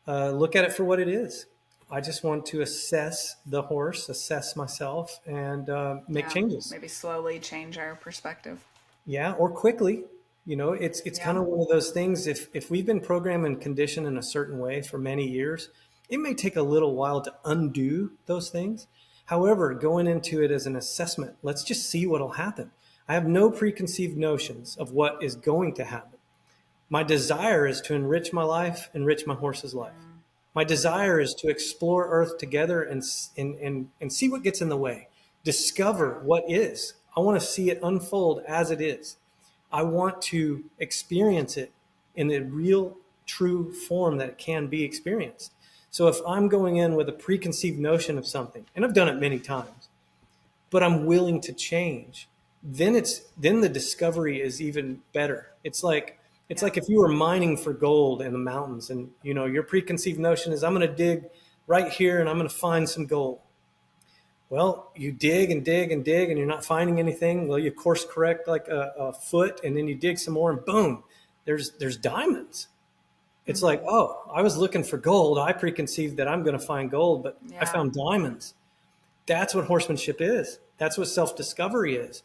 Look at it for what it is. I just want to assess the horse, assess myself, and make Yeah, changes. maybe slowly change our perspective. Yeah, or quickly. It's kind Yeah. of one of those things. If we've been programmed and conditioned in a certain way for many years, it may take a little while to undo those things. However, going into it as an assessment, let's just see what'll happen. I have no preconceived notions of what is going to happen. My desire is to enrich my life, enrich my horse's life. Mm, My yeah. desire is to explore Earth together and see what gets in the way, discover Yeah. what is. I want to see it unfold as it is. I want to experience it in the real, true form that it can be experienced. So if I'm going in with a preconceived notion of something, and I've done it many times, but I'm willing to change, then the discovery is even better. It's like Yeah. if you were mining for gold in the mountains, and your preconceived notion is I'm going to dig right here and I'm going to find some gold. Well, you dig and dig and dig and you're not finding anything. Well, you course correct like a foot, and then you dig some more, and boom, there's diamonds. It's like, Mm-hmm. oh, I was looking for gold. I preconceived that I'm going to find gold, but I Yeah. found diamonds. That's what horsemanship is. That's what self discovery is.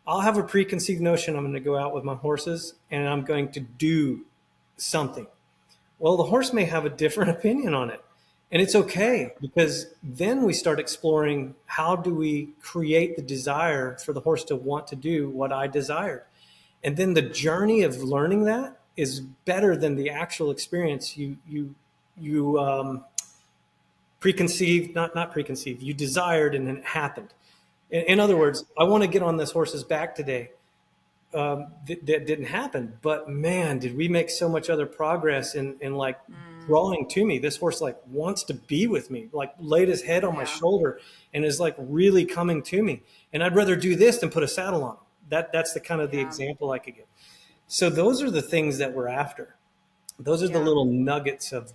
I'll have a preconceived notion I'm going to go out with my horses and I'm going to do something. Well, the horse may have a different opinion on it. And it's Right. okay, because then we start exploring how do we create the desire for the horse to want to do what I desired. And then the Mm-hmm. journey of learning that is better than the actual experience you preconceived, not preconceived, you desired, and then it happened. In other Yeah. words, I want to get on this horse's back today. That didn't happen, but man, did we make so much other progress in like Mm, drawing to me. This horse like wants to be with me, like laid his head on my yeah. shoulder and is like really coming to me. And I'd rather do this than put a saddle on. That's the kind of the Yeah. example I could give. So those are the things that we're after. Those are the Yeah. little nuggets of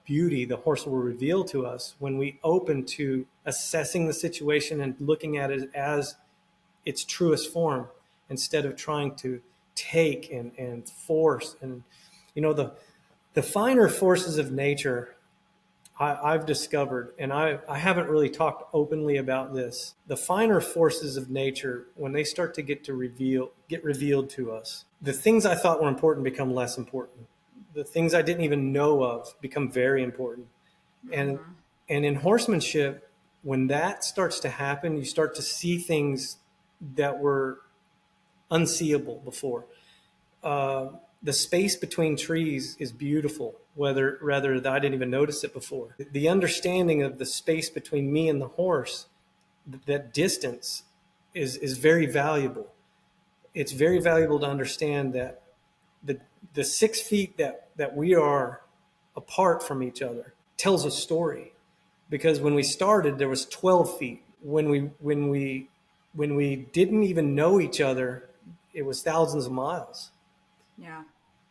beauty the horse will reveal to us when we open to assessing the situation and looking at it as its truest form, instead of trying to take and force. And the finer forces of nature, I've discovered, and I haven't really talked openly about this. The finer forces of nature, when they start to get revealed to us, the things I thought were important become less important. The things I didn't even know of become very important. And Mm-hmm. and in horsemanship, when that starts to happen, you start to see things that were unseeable before. The space between trees is beautiful, whether rather I didn't even notice it before. The understanding of the space between me and the horse, that distance, is very valuable. It's very valuable to understand that the the 6 feet that we are apart from each other tells a story. Because when we started, there was 12 feet. When we didn't even know each other, it was thousands of miles. Yeah.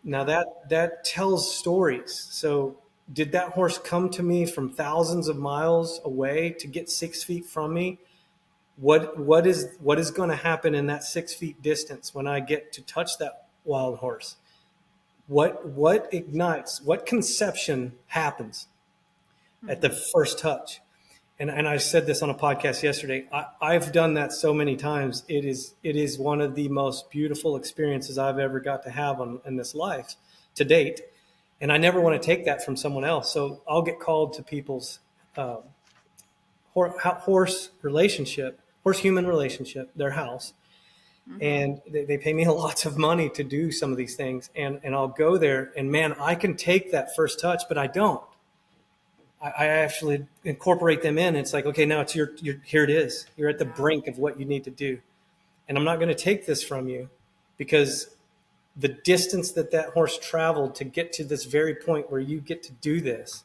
Now Yeah. that tells stories. So did that horse come to me from thousands of miles away to get 6 feet from me? What is going to happen in that 6 feet distance when I get to touch that wild horse? What ignites? What conception happens at the Mm-hmm. first touch? And I said this on a podcast yesterday. I've done that so many times. It is one of the most beautiful experiences I've ever got to have in this life to date, and I never want to Mm-hmm. take that from someone else. So I'll get called to people's uh, horse relationship, horse human relationship, their house, Mm-hmm. And they pay me lots of money to do some of these things. And I'll go there, and man, I can take that first touch, but I don't. I actually incorporate them in. It's like, okay, now it's here it is. You're at the Yeah. brink of what you need to do. And I'm not going to take this from you, because the distance that horse traveled to get to this very point where you get to do this,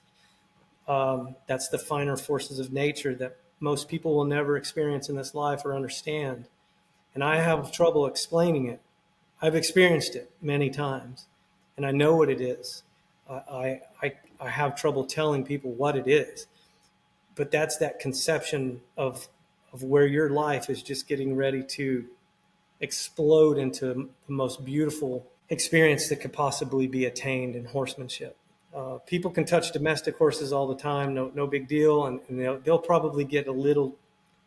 that's the finer forces of nature that most people will never experience in this life or understand. And I Mm-hmm. have trouble explaining it. I've experienced it many times, and I know what it is. I have trouble telling people what it is, but that's that conception of where your life is just getting ready to explode into the most beautiful experience that could possibly be attained in horsemanship. People can touch domestic horses all the time, no big deal, and they'll probably get a little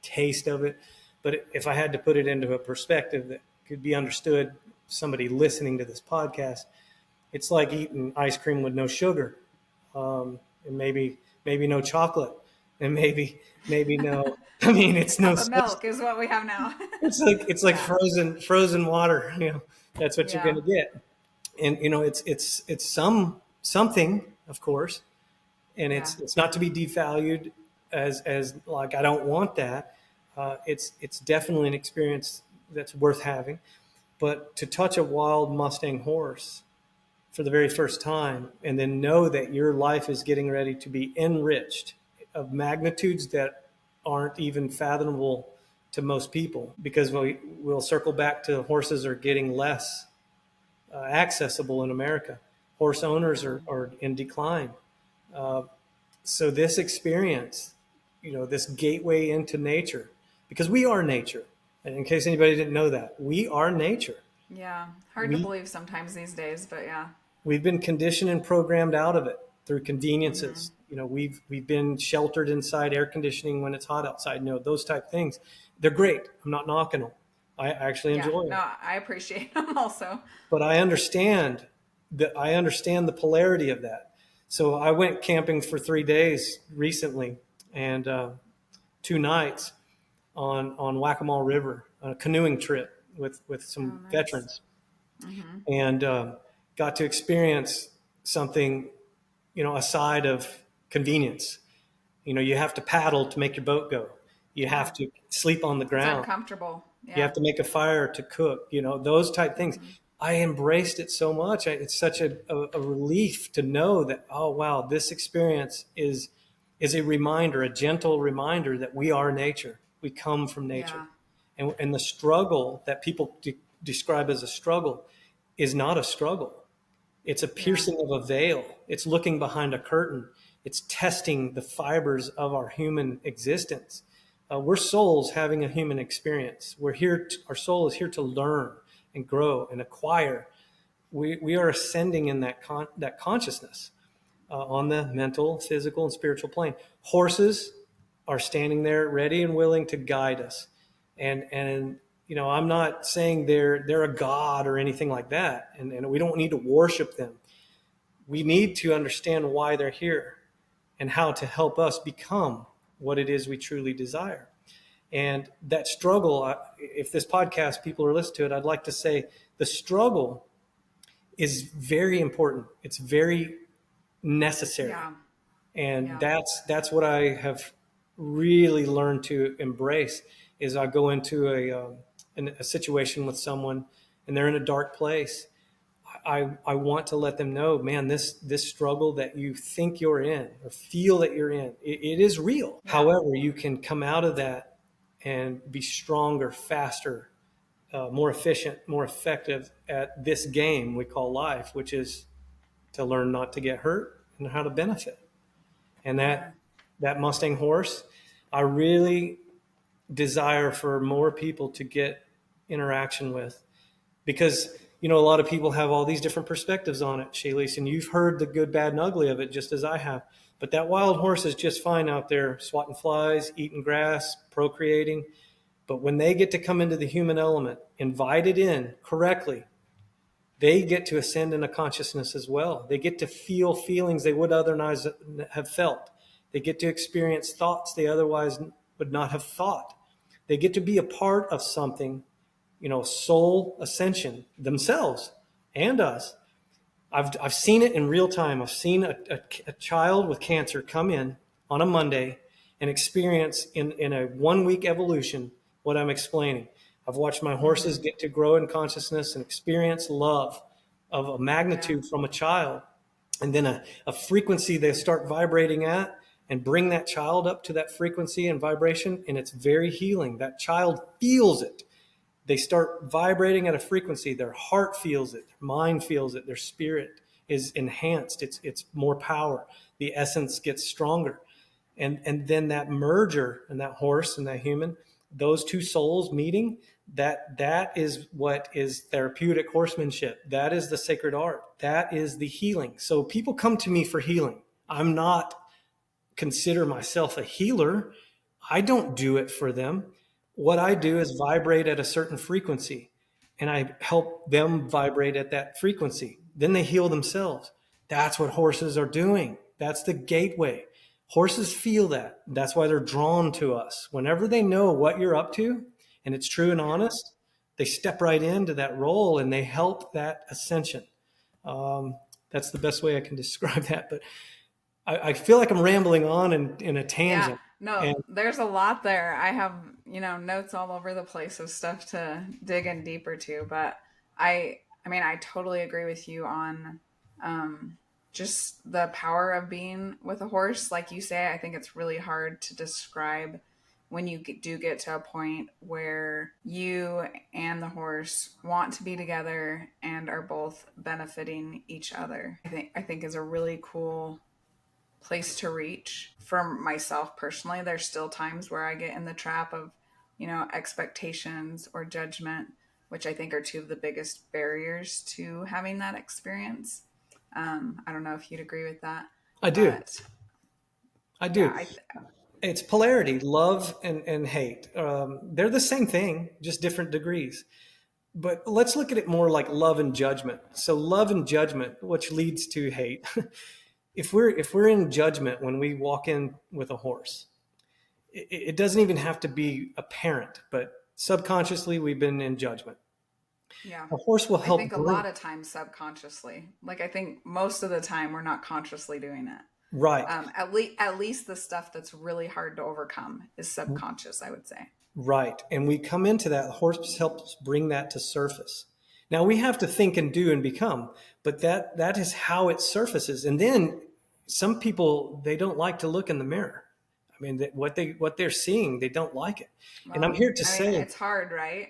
taste of it. But if I had to put it into a perspective that could be understood, somebody listening to this podcast, it's like eating ice cream with no sugar, and maybe no chocolate, and maybe no. I mean, it's no Cup of such. milk is what we have now. It's like Yeah. frozen water. That's what you're Yeah. going to get. And it's something, of course, and Yeah. it's not to be devalued as like I don't want that. It's definitely an experience that's worth having. But to touch a wild Mustang horse for the very first time, and then know that your life is getting ready to be enriched of magnitudes that aren't even fathomable to most people, because we'll circle back to horses are getting less accessible in America. Horse owners Yeah. are in decline. So this experience, this gateway into nature, because we are nature. And in case anybody didn't know that, we are nature. Yeah. Hard to We believe sometimes these days, but yeah. we've been conditioned and programmed out of it through Mm-hmm. conveniences. We've been sheltered inside air conditioning when it's hot outside. Those type things. They're great. I'm not knocking them. I actually Yeah. enjoy No, them. I appreciate them also. But I understand the polarity of that. So I went camping for 3 days recently, and 2 nights on Whack-A-Mole River, on a canoeing trip with Oh, some nice. veterans, Mm-hmm. and got to experience something, aside of convenience. You have to paddle to make your boat go. You Yeah. have to sleep on the It's ground. uncomfortable. You Yeah. have to make a fire to cook, those type things. Mm-hmm. I embraced it so much. It's such a relief to know that, oh, wow, this experience is a reminder, a gentle reminder that we are nature. We come from nature. Yeah. And the struggle that people describe as a struggle is not a struggle. It's a Yeah. piercing of a veil. It's looking behind a curtain. It's testing the fibers of our human existence. We're souls having a human experience. Our soul is here to learn and grow and acquire. We are ascending in that consciousness on the mental, physical, and spiritual plane. Horses are standing there ready and willing to guide us. And I'm not saying they're a god or anything like that, and we don't need to worship them. We need to understand why they're here and how to help us become what it is we truly desire. And that struggle, if this podcast people are listening to it, I'd like to say the struggle is very important. It's very necessary. Yeah. And Yeah. that's what I have really learned to embrace. Is I go into a situation with someone and they're in a dark place. I want to let them know, man, this struggle that you think you're in or feel that you're in, it is real. Yeah. However, you can come out of that and be stronger, faster, more efficient, more effective at this game we call life, which is to learn not to get hurt and how to benefit. And Yeah. that Mustang horse, I really desire for more people to get interaction with, because a lot of people have all these different perspectives on it, Shalyce, and you've heard the good, bad, and ugly of it just as I have. But that wild horse is just fine out there swatting flies, eating grass, procreating. But when they get to come into the human element, invited in correctly, they get to ascend in a consciousness as well. They get to feel feelings they would otherwise have felt. They get to experience thoughts they otherwise would not have thought. They get to be a part of something soul ascension themselves and us. I've seen it in real time. I've seen a child with cancer come in on a Monday and experience in a 1 week evolution what I'm explaining. I've watched my horses Mm-hmm. get to grow in consciousness and experience love of a Yeah. magnitude from a child. And then a frequency they start vibrating at, and bring that child up to that frequency and vibration. And it's very healing. That child feels it. They start vibrating at a frequency. Their heart feels it, their mind feels it, their spirit is enhanced. It's more power. The essence gets stronger. And then that merger, and that horse and that human, those two souls meeting, that is what is therapeutic horsemanship. That is the sacred art. That is the healing. So people come to me for healing. I'm not consider myself a healer. I don't do it for them. What I do Right. is vibrate at a certain frequency, and I help them vibrate at that frequency. Then they heal themselves. That's what horses are doing. That's the gateway. Horses feel that. That's why they're drawn to us. Whenever they know what you're up to and it's true and Yeah. honest, they step right into that role and they help that ascension. Um, that's the best way I can describe that. But I feel like I'm rambling on in a Yeah. tangent. No, And there's a lot there. I have, notes all over the place of stuff to dig in deeper to, but I mean, I totally agree with you on um just the power of being with a horse. Like you say, I think it's really hard to describe when you do get to a point where you and the horse want to be together and are both benefiting each other. I think is a really cool place to reach. For myself personally, there's still times where I get in the trap of, expectations or judgment, which I think are two of the biggest barriers to having that experience. I don't know if you'd agree with that, I do. but I yeah, do. It's polarity, love and hate. They're the same thing, just different degrees. But let's look at it more like love and judgment. So love and judgment, which leads to hate. If we're in judgment when we walk in with a horse, it doesn't even have to be apparent, but subconsciously we've been in judgment. yeah. A horse will I think help a bring lot of times subconsciously. Like I think most of the time we're not consciously doing it. right. At least the stuff that's really hard to overcome is subconscious, I would say. Right. And we come into that, the horse helps bring that to surface. Now we have to think and do and become, but that is how it surfaces. And then some people, they don't like to look in the mirror. I mean, what they're seeing, they don't like it. And I'm Well, here to I mean, say, it's hard, right?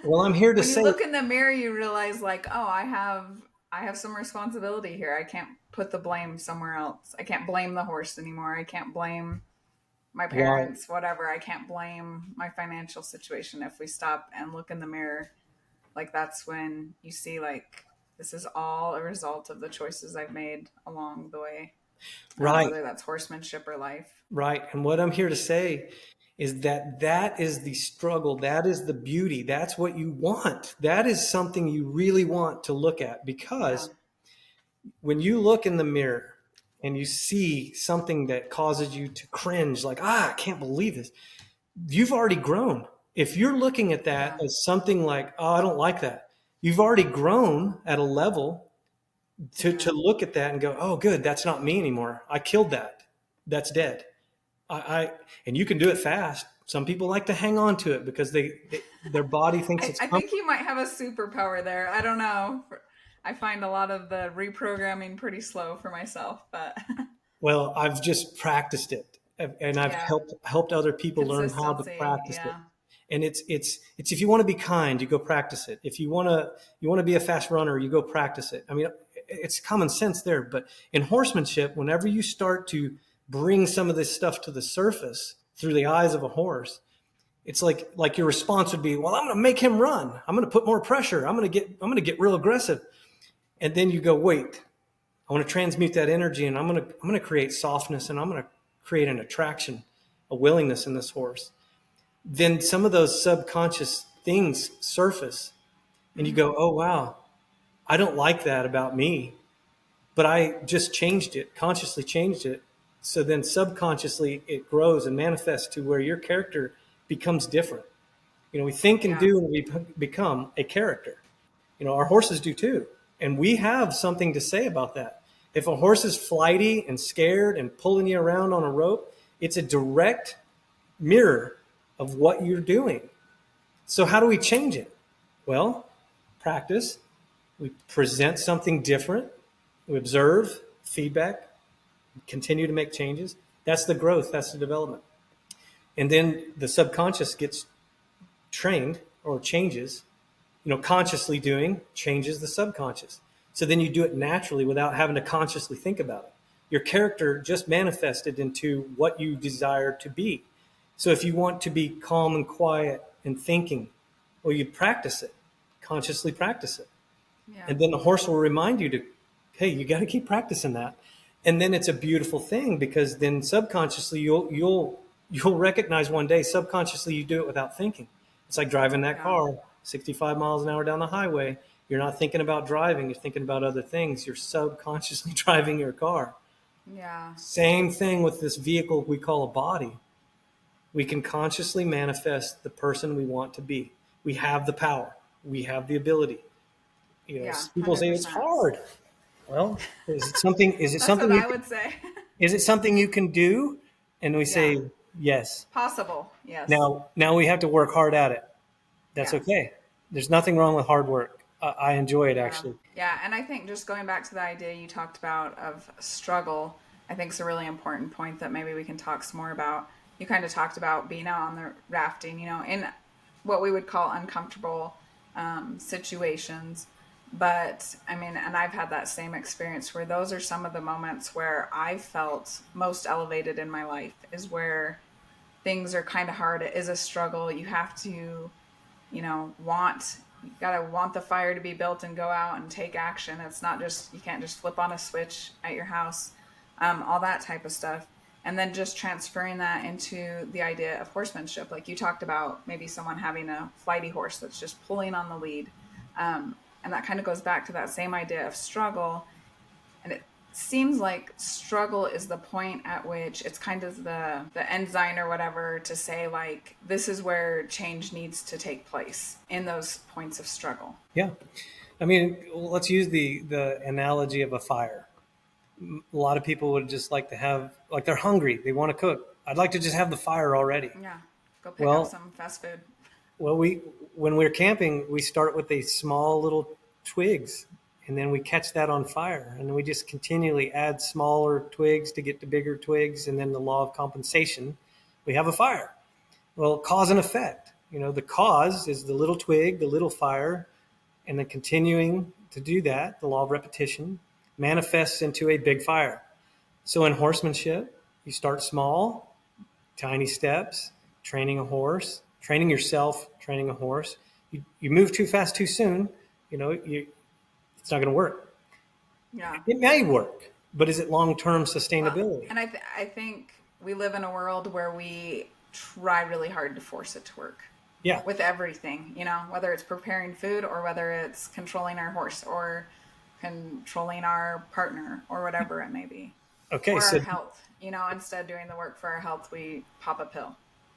well, I'm here to When you say, look in the mirror, you realize like, oh, I have some responsibility here. I can't put the blame somewhere else. I can't blame the horse anymore. I can't blame my right, parents, whatever. I can't blame my financial situation. If we stop and look in the mirror, like that's when you see like this is all a result of the choices I've made along the way, right, whether that's horsemanship or life. right. And what I'm here to say is that is the struggle. That is the beauty. That's what you want. That is something you really want to look at, Yeah. because when you look in the mirror and you see something that causes you to cringe, like, I can't believe this, you've already grown. If you're looking at that Yeah. as something like, oh, I don't like that, you've already grown at a level to Yeah. look at that and go, oh, good, that's not me anymore. I killed that. That's dead. I and you can do it fast. Some people like to hang on to it because their body thinks I, it's I comfortable. think you might have a superpower there. I don't know. I find a lot of the reprogramming pretty slow for myself, but Well, I've just practiced it, and I've yeah, helped other people learn how to consistency. practice it. Yeah. And it's if you want to be kind, you go practice it. If you want to be a fast runner, you go practice it. I mean, it's common sense there. But in horsemanship, whenever you start to bring some of this stuff to the surface through the eyes of a horse, it's like your response would be, well, I'm going to make him run. I'm going to put more pressure. I'm going to get real aggressive. And then you go, wait, I want to transmute that energy, and I'm going to create softness, and I'm going to create an attraction, a willingness in this horse. Then some of those subconscious things surface, and you go, Hmm. oh wow, I don't like that about me, but I just changed it, consciously changed it. So then subconsciously it grows and manifests to where your character becomes different. We think and Yeah. do, and we become a character. Our horses do too. And we have something to say about that. If a horse is flighty and scared and pulling you around on a rope, it's a direct mirror of what you're doing. So, how do we change it? Well, practice. We present something different. We observe, feedback, continue to make changes. That's the growth, that's the development. And then the subconscious gets trained or changes. Consciously doing changes the subconscious. So then you do it naturally without having to consciously think about it. Your character just manifested into what you desire to be. So if you want to be calm and quiet and thinking, well, you practice it, consciously practice it. Yeah. And then the horse will remind you to, hey, you got to keep practicing that. And then it's a beautiful thing, because then subconsciously you'll recognize one day, subconsciously you do it without thinking. It's like driving that Yeah. car 65 miles an hour down the highway. You're not thinking about driving, you're thinking about other things. You're subconsciously driving your car. Yeah. Same thing with this vehicle we call a body. We can consciously manifest the person we want to be. We have the power. We have the ability. Yeah. People say it's 100%. hard. Well, is it something? Is it That's what something I would say. is it something you can do? And we Yeah. say yes. Possible. Yes. Now we have to work hard at it. That's Yeah. okay. There's nothing wrong with hard work. I enjoy it, Yeah. actually. Yeah. And I think just going back to the idea you talked about of struggle, I think is a really important point that maybe we can talk some more about. You kind of talked about being out on the rafting, in what we would call uncomfortable situations. But I mean, and I've had that same experience where those are some of the moments where I felt most elevated in my life, is where things are kind of hard. It is a struggle. You have to, you gotta want the fire to be built and go out and take action. It's not just, you can't just flip on a switch at your house, all that type of stuff. And then just transferring that into the idea of horsemanship. Like you talked about maybe someone having a flighty horse that's just pulling on the lead. And that kind of goes back to that same idea of struggle. And it seems like struggle is the point at which it's kind of the end sign or whatever to say, like, this is where change needs to take place, in those points of struggle. Yeah. I mean, let's use the analogy of a fire. A lot of people would just like to have, like, they're hungry, they want to cook. I'd like to just have the fire already. Yeah. Go pick up Well, some fast food. Well, when we're camping, we start with these small little twigs, and then we catch that on fire, and then we just continually add smaller twigs to get to bigger twigs, and then the law of compensation, we have a fire. Well, cause and effect. The cause is the little twig, the little fire, and then continuing to do that, the law of repetition, manifests into a big fire. So in horsemanship, you start small, tiny steps, training a horse, training yourself, training a horse. You move too fast too soon, it's not going to work. Yeah. It may work, but is it long-term Well, sustainability? and I think we live in a world where we try really hard to force it to work Yeah. with everything, whether it's preparing food or whether it's controlling our horse or controlling our partner or whatever it may be, Okay. or So our health. Instead of doing the work for our health, we pop a pill.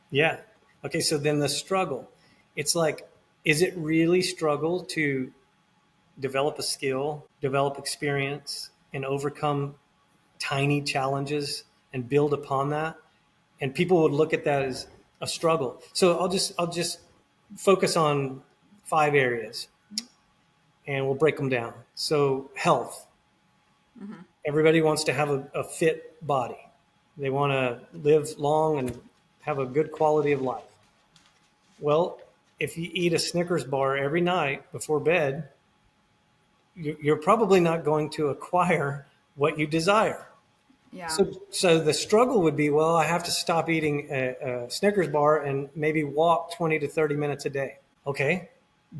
yeah. Okay. So then the struggle, it's like, is it really struggle to develop a skill, develop experience, and overcome tiny challenges and build upon that? And people would look at that as a struggle. So I'll just focus on 5 areas, and we'll break them down. So health. Mm-hmm. Everybody wants to have a fit body. They want to live long and have a good quality of life. Well, if you eat a Snickers bar every night before bed, you're probably not going to acquire what you desire. Yeah. So the struggle would be, well, I have to stop eating a Snickers bar and maybe walk 20 to 30 minutes a day. Okay,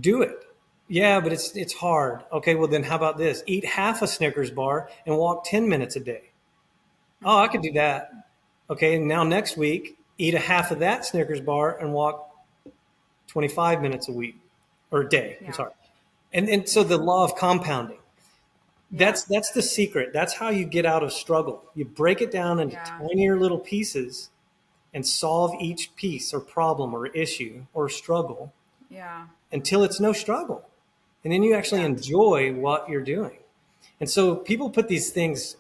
do it. Yeah, but it's hard. Okay, well then how about this? Eat half a Snickers bar and walk 10 minutes a day. Oh, I Mm-hmm. could do that. Okay, now next week, eat a half of that Snickers bar and walk 25 minutes a week or a day. I'm Yeah. sorry. And so the law of compounding. Yeah. That's the secret. That's how you get out of struggle. You break it down into Yeah. tinier little pieces, and solve each piece or problem or issue or struggle Yeah. until it's no struggle. And then you actually Yeah. enjoy what you're doing. And so people put these things,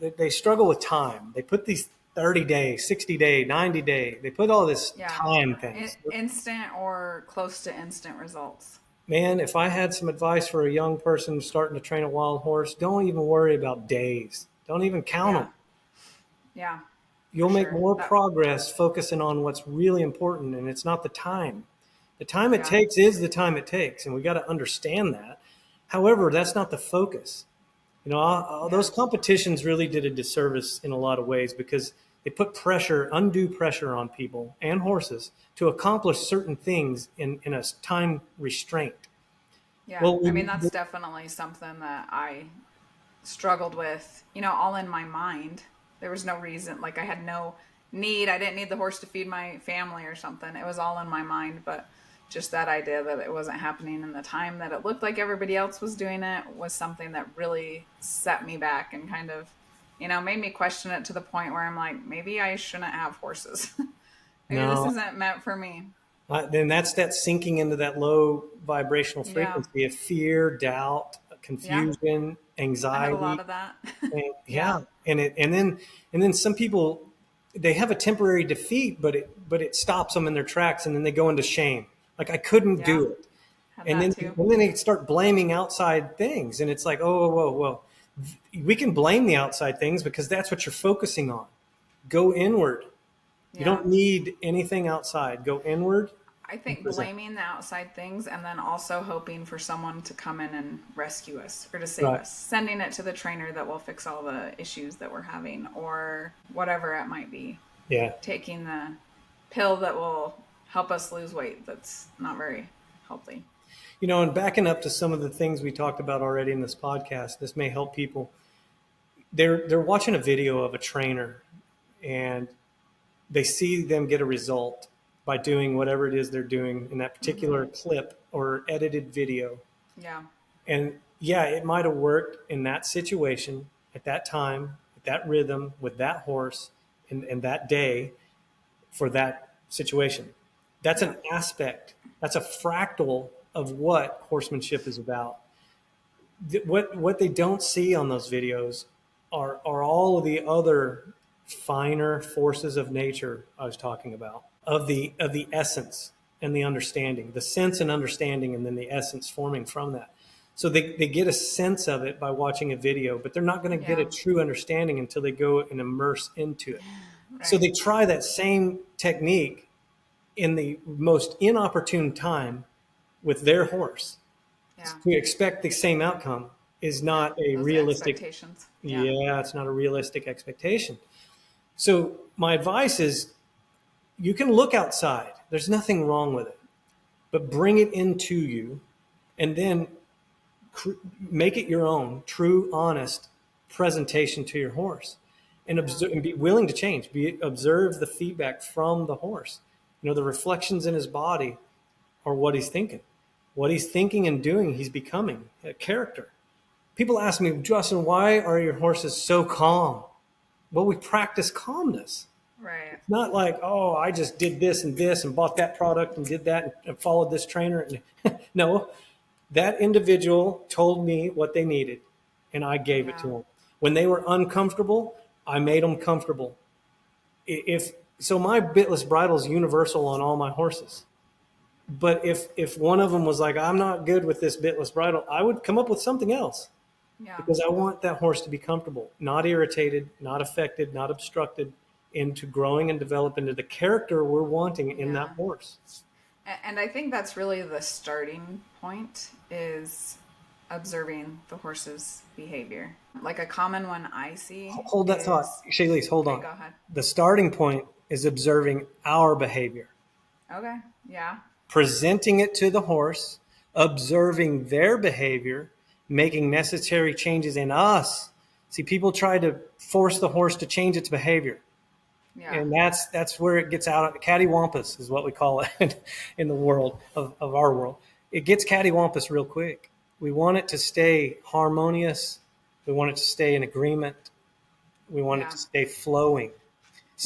they struggle with time. They put these 30-day, 60-day, 90-day, they put all this Yeah. time things. Instant or close to instant results. Man, if I had some advice for a young person starting to train a wild horse, don't even worry about days. Don't even count Yeah. them. Yeah. For You'll make sure. more That. progress focusing on what's really important, and it's not the time. The time it Yeah. takes is the time it takes, and we got to understand that. However, that's not the focus. All Yeah. those competitions really did a disservice in a lot of ways because they put pressure, undue pressure on people and horses to accomplish certain things in a time restraint. Yeah. Well, I mean, that's definitely something that I struggled with, all in my mind. There was no reason, like I had no need. I didn't need the horse to feed my family or something. It was all in my mind, but just that idea that it wasn't happening in the time that it looked like everybody else was doing it was something that really set me back and kind of, made me question it to the point where I'm like, maybe I shouldn't have horses. Maybe this no, isn't meant for me. then that's that sinking into that low vibrational Yeah. frequency of fear, doubt, Yeah. confusion, I had a lot anxiety. of that. And Yeah. yeah, and then some people, they have a temporary defeat, but it stops them in their tracks, and then they go into shame. Like I couldn't Yeah. do it, Had and that then too. and then they start blaming outside things, and it's like, oh, whoa, whoa, we can blame the outside things because that's what you're focusing on. Go inward. You Yeah. don't need anything outside. Go inward I and think present. blaming the outside things and then also hoping for someone to come in and rescue us or to save Right. us. Sending it to the trainer that will fix all the issues that we're having or whatever it might be. Yeah. Taking the pill that will help us lose weight that's not very healthy. And backing up to some of the things we talked about already in this podcast, this may help people. They're watching a video of a trainer, and they see them get a result by doing whatever it is they're doing in that particular clip or edited video. Yeah. And yeah, it might have worked in that situation at that time, at that rhythm, with that horse, and that day for that situation. That's Yeah. an aspect, that's a fractal of what horsemanship is about. What they don't see on those videos are all of the other finer forces of nature I was talking about, of the essence and the understanding, the sense and understanding, and then the essence forming from that. So they get a sense of it by watching a video, but they're not going to get a Yeah. true understanding until they go and immerse into it. So Right. they try that same technique in the most inopportune time with their horse. Yeah. To expect the same outcome is not a Those realistic, expectations. Yeah. yeah, it's not a realistic expectation. So my advice is you can look outside. There's nothing wrong with it, but bring it into you and then make it your own, true, honest presentation to your horse, and Yeah. observe and be willing to change. Observe the feedback from the horse. The reflections in his body are what he's thinking. What he's thinking and doing, he's becoming a character. People ask me, Justin, why are your horses so calm? Well, we practice calmness. Right. It's not like, oh, I just did this and bought that product and did that and followed this trainer. No, that individual told me what they needed, and I gave it to Yeah. them. When they were uncomfortable, I made them comfortable. If so, my bitless bridle is universal on all my horses. But if one of them was like, I'm not good with this bitless bridle, I would come up with something else Yeah. because I want that horse to be comfortable, not irritated, not affected, not obstructed, into growing and develop into the character we're wanting in that Yeah. horse. And I think that's really the starting point is observing the horse's behavior. Like a common one I see Hold that thought, is Shalyce, hold okay, on. go ahead. The starting point is observing our behavior, Okay. Yeah. presenting it to the horse, observing their behavior, making necessary changes in us. See, people try to force the horse to change its behavior. Yeah. And that's where it gets out. Cattywampus is what we call it in the world of our world. It gets cattywampus real quick. We want it to stay harmonious. We want it to stay in agreement. We want it Yeah. to stay flowing.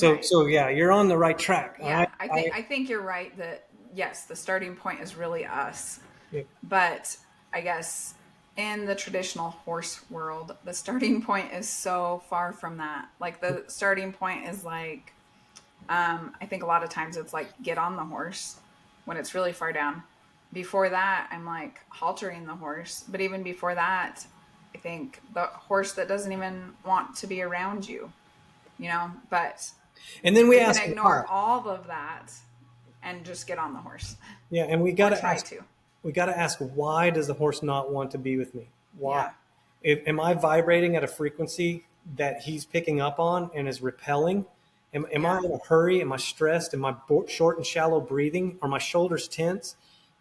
Right. So yeah, you're on the right track. Yeah, I think you're right that yes, the starting point is really us. Yeah. But I guess in the traditional horse world, the starting point is so far from that. Like the starting point is like I think a lot of times it's like get on the horse when it's really far down. Before that, I'm like haltering the horse. But even before that, I think the horse that doesn't even want to be around you, but And then we we can ask why. ignore all of that and just get on the horse Yeah, and or try to. we got to ask, why does the horse not want to be with me? Why? Yeah. Am I vibrating at a frequency that he's picking up on and is repelling? Am I Yeah. in a hurry? Am I stressed? Am I short and shallow breathing? Are my shoulders tense?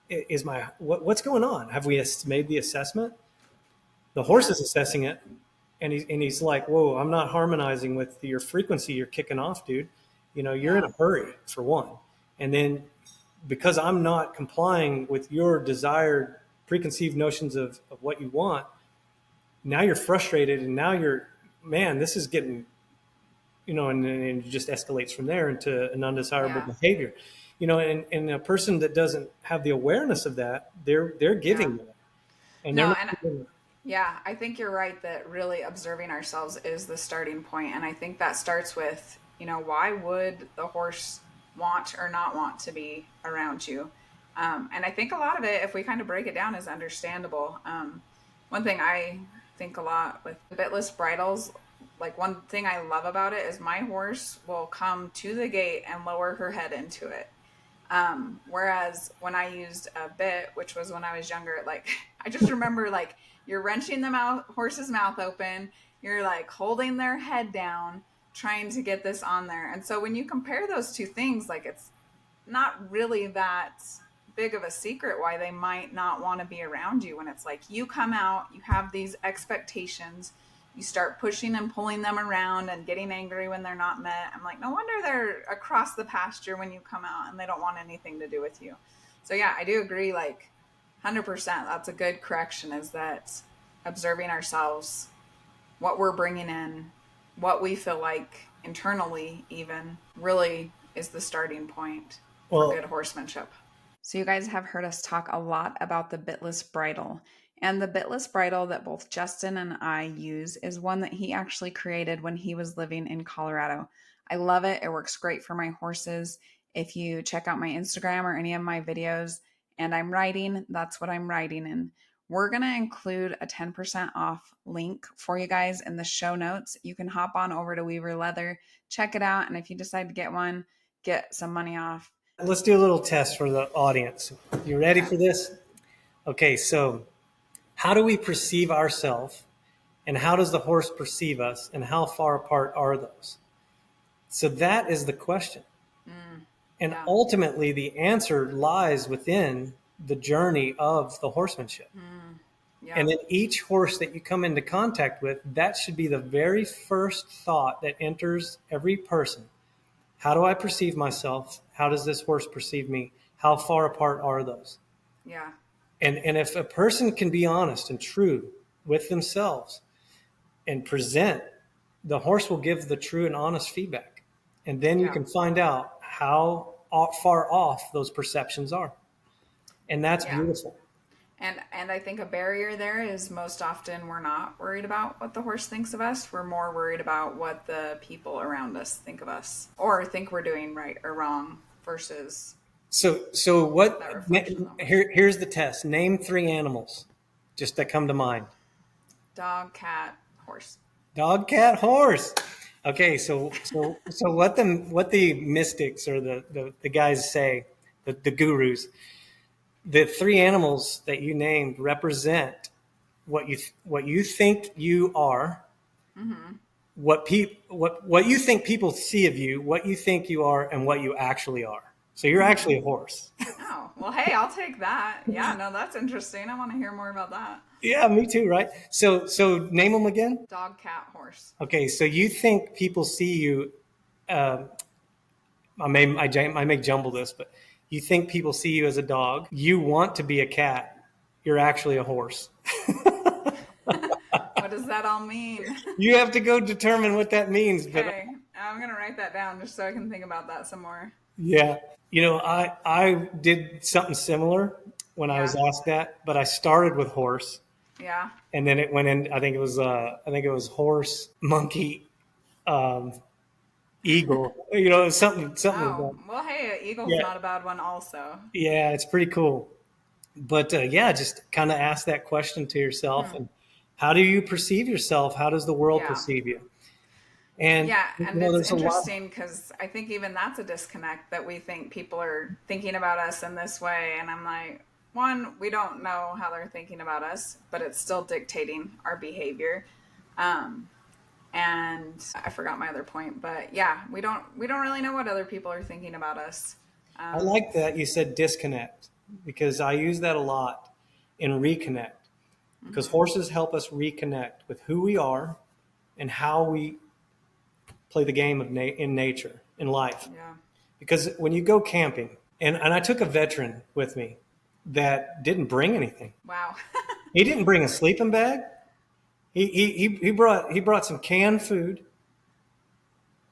Is my what's going on? Have we made the assessment? The horse Yeah. is assessing it, and he's like, "Whoa, I'm not harmonizing with your frequency. You're kicking off, dude. You're in Yeah. a hurry for one, and then because I'm not complying with your desired preconceived notions of what you want, now you're frustrated, and now man, this is getting, and it just escalates from there into an undesirable Yeah. behavior, and a person that doesn't have the awareness of that, they're Yeah. giving that, and they're No, not and giving it. yeah, I think you're right that really observing ourselves is the starting point. And I think that starts with, why would the horse want or not want to be around you? And I think a lot of it, if we kind of break it down, is understandable. One thing I think a lot with bitless bridles, like one thing I love about it is my horse will come to the gate and lower her head into it. Whereas when I used a bit, which was when I was younger, like I just remember like you're wrenching the horse's mouth open, you're like holding their head down, trying to get this on there. And so when you compare those two things, like it's not really that big of a secret why they might not want to be around you when it's like you come out, you have these expectations, you start pushing and pulling them around and getting angry when they're not met. I'm like, no wonder they're across the pasture when you come out and they don't want anything to do with you. So yeah, I do agree, like 100%. That's a good correction, is that observing ourselves, what we're bringing in, what we feel like internally even really is the starting point for Well, good horsemanship. So, you guys have heard us talk a lot about the bitless bridle. And the bitless bridle that both Justin and I use is one that he actually created when he was living in Colorado. I love it. It works great for my horses. If you check out my Instagram or any of my videos and I'm riding, that's what I'm riding in. We're going to include a 10% off link for you guys in the show notes. You can hop on over to Weaver Leather, check it out. And if you decide to get one, get some money off. let's do a little test for the audience. You ready Okay. for this? Okay, so how do we perceive ourselves, and how does the horse perceive us, and how far apart are those? So that is the question. Mm, And yeah. ultimately, the answer lies within the journey of the horsemanship. Mm, And yeah. then each horse that you come into contact with, that should be the very first thought that enters every person. How do I perceive myself? How does this horse perceive me? How far apart are those? Yeah. And if a person can be honest and true with themselves and present, the horse will give the true and honest feedback. And then you Yeah. can find out how far off those perceptions are. And that's Yeah. beautiful. And I think a barrier there is most often we're not worried about what the horse thinks of us. We're more worried about what the people around us think of us or think we're doing right or wrong versus So that reflection of the horse. here's the test. Name 3 animals just that come to mind. Dog, cat, horse. Dog, cat, horse. Okay, so what the mystics or the guys say, the gurus, the 3 animals that you named represent what you think you are, Mm-hmm. what you think people see of you, what you think you are, and what you actually are. So you're Mm-hmm. actually a horse. Oh, well, hey, I'll take that. Yeah, no, that's interesting. I want to hear more about that. Yeah, me too, right? So name them again. Dog, cat, horse. Okay, so you think people see you. Uh, I may jumble this, but you think people see you as a dog. You want to be a cat. You're actually a horse. What does that all mean? You have to go determine what that means. But Okay. I'm gonna write that down just so I can think about that some more. Yeah. I did something similar when I was Yeah, asked that, but I started with horse, yeah. and then it went in. I think it was horse, monkey, um, eagle. Something like Oh, that. well, hey, eagle's Yeah, not a bad one, also. yeah, it's pretty cool. But yeah, just kind of ask that question to yourself, Hmm. and how do you perceive yourself? How does the world Yeah. perceive you? And Yeah, and it's there's a lot. interesting because I think even that's a disconnect that we think people are thinking about us in this way. And I'm like, one, we don't know how they're thinking about us, but it's still dictating our behavior. Um, and I forgot my other point, but yeah, we don't really know what other people are thinking about us. I Um, like that you said disconnect because I use that a lot in reconnect because mhm. horses help us reconnect with who we are and how we play the game in nature, in life. Yeah. Because when you go camping, and I took a veteran with me that didn't bring anything. Wow. He didn't bring a sleeping bag. He brought some canned food,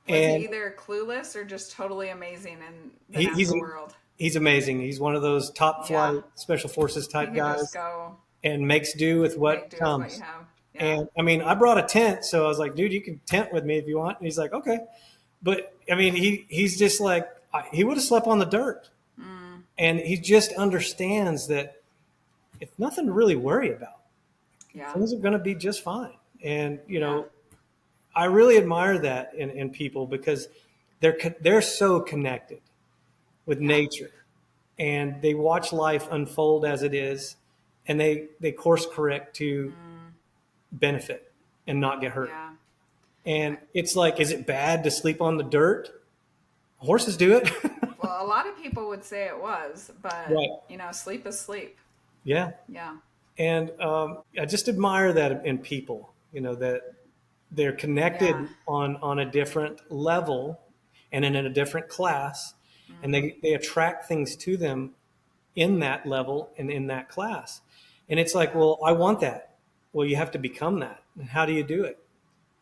Was he and either clueless or just totally amazing in the he, he's natural world? he's amazing. He's one of those top Yeah. flight special forces You type can just guys, go and makes do with make what do with what you comes. have. Yeah. And I mean, I brought a tent, so I was like, dude, you can tent with me if you want. And he's like, okay. But I mean, he's just like, he would have slept on the dirt. Mm, And he just understands that it's nothing to really worry about. yeah. Things are going to be just fine. And, Yeah. I really admire that in people because they're so connected with Yeah. nature and they watch life unfold as it is and they course correct to Mm, benefit and not get hurt. yeah. And it's like, is it bad to sleep on the dirt? Horses do it. Well, a lot of people would say it was, but Right. sleep is sleep. Yeah. Yeah. And I just admire that in people, that they're Yeah. connected on a different level and in a different class, and Mm, they attract things to them in that level and in that class. And it's like, yeah. well, I want that. Well, you have to become that. And how do you do it?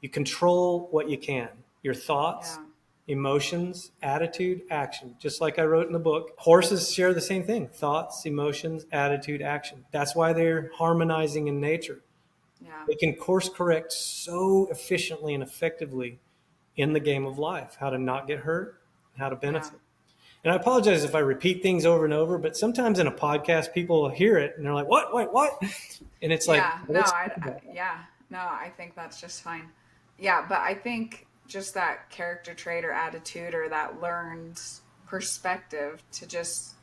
You control what you can, your thoughts, Yeah. emotions, attitude, action. Just like I wrote in the book, horses share the same thing: thoughts, emotions, attitude, action. That's why they're harmonizing in nature. Yeah. They can course correct so efficiently and effectively in the game of life, how to not get hurt, how to Yeah. benefit. And I apologize if I repeat things over and over, but sometimes in a podcast, people will hear it and they're like, what, wait, what? And it's like, Yeah. well, No, let's talk about that. yeah. No, I think that's just fine. Yeah, but I think just that character trait or attitude or that learned perspective to just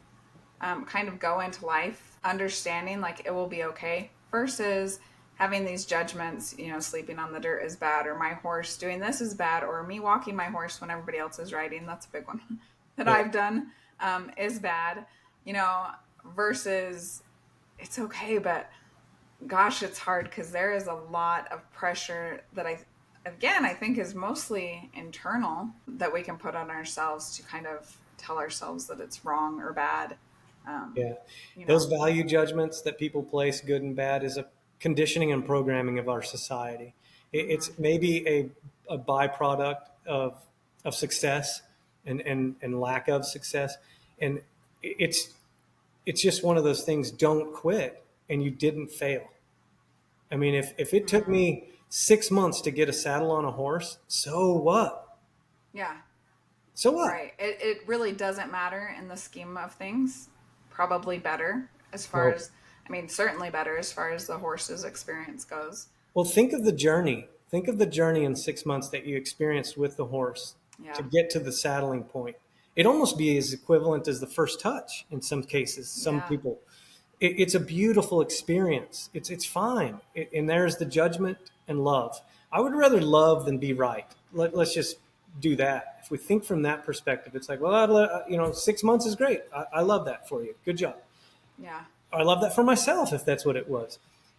kind of go into life understanding like it will be okay versus having these judgments, sleeping on the dirt is bad, or my horse doing this is bad, or me walking my horse when everybody else is riding. That's a big one that Yeah. I've done, is bad, you know, versus it's okay, but gosh, it's hard because there is a lot of pressure that again, I think is mostly internal that we can put on ourselves to kind of tell ourselves that it's wrong or bad. Um, Yeah. you Those know, value judgments that people place, good and bad, is a conditioning and programming of our society. It's hmm. maybe a byproduct of success and lack of success. And it's, it's just one of those things. Don't quit and you didn't fail. I mean, if it took Hmm. me 6 months to get a saddle on a horse, so what? Yeah, So what? right. It really doesn't matter in the scheme of things. Probably better as far Well, as, I mean, certainly better as far as the horse's experience goes. well, think of the journey. Think of the journey in 6 months that you experienced with the horse to Yeah. get to the saddling point. It almost be as equivalent as the first touch in some cases. Some Yeah. people, it's a beautiful experience. It's fine, and there's the judgment and love. I would rather love than be right. Let's just do that. If we think from that perspective, it's like, well, 6 months is great. I love that for you. Good job. Yeah. I love that for myself if that's what it was.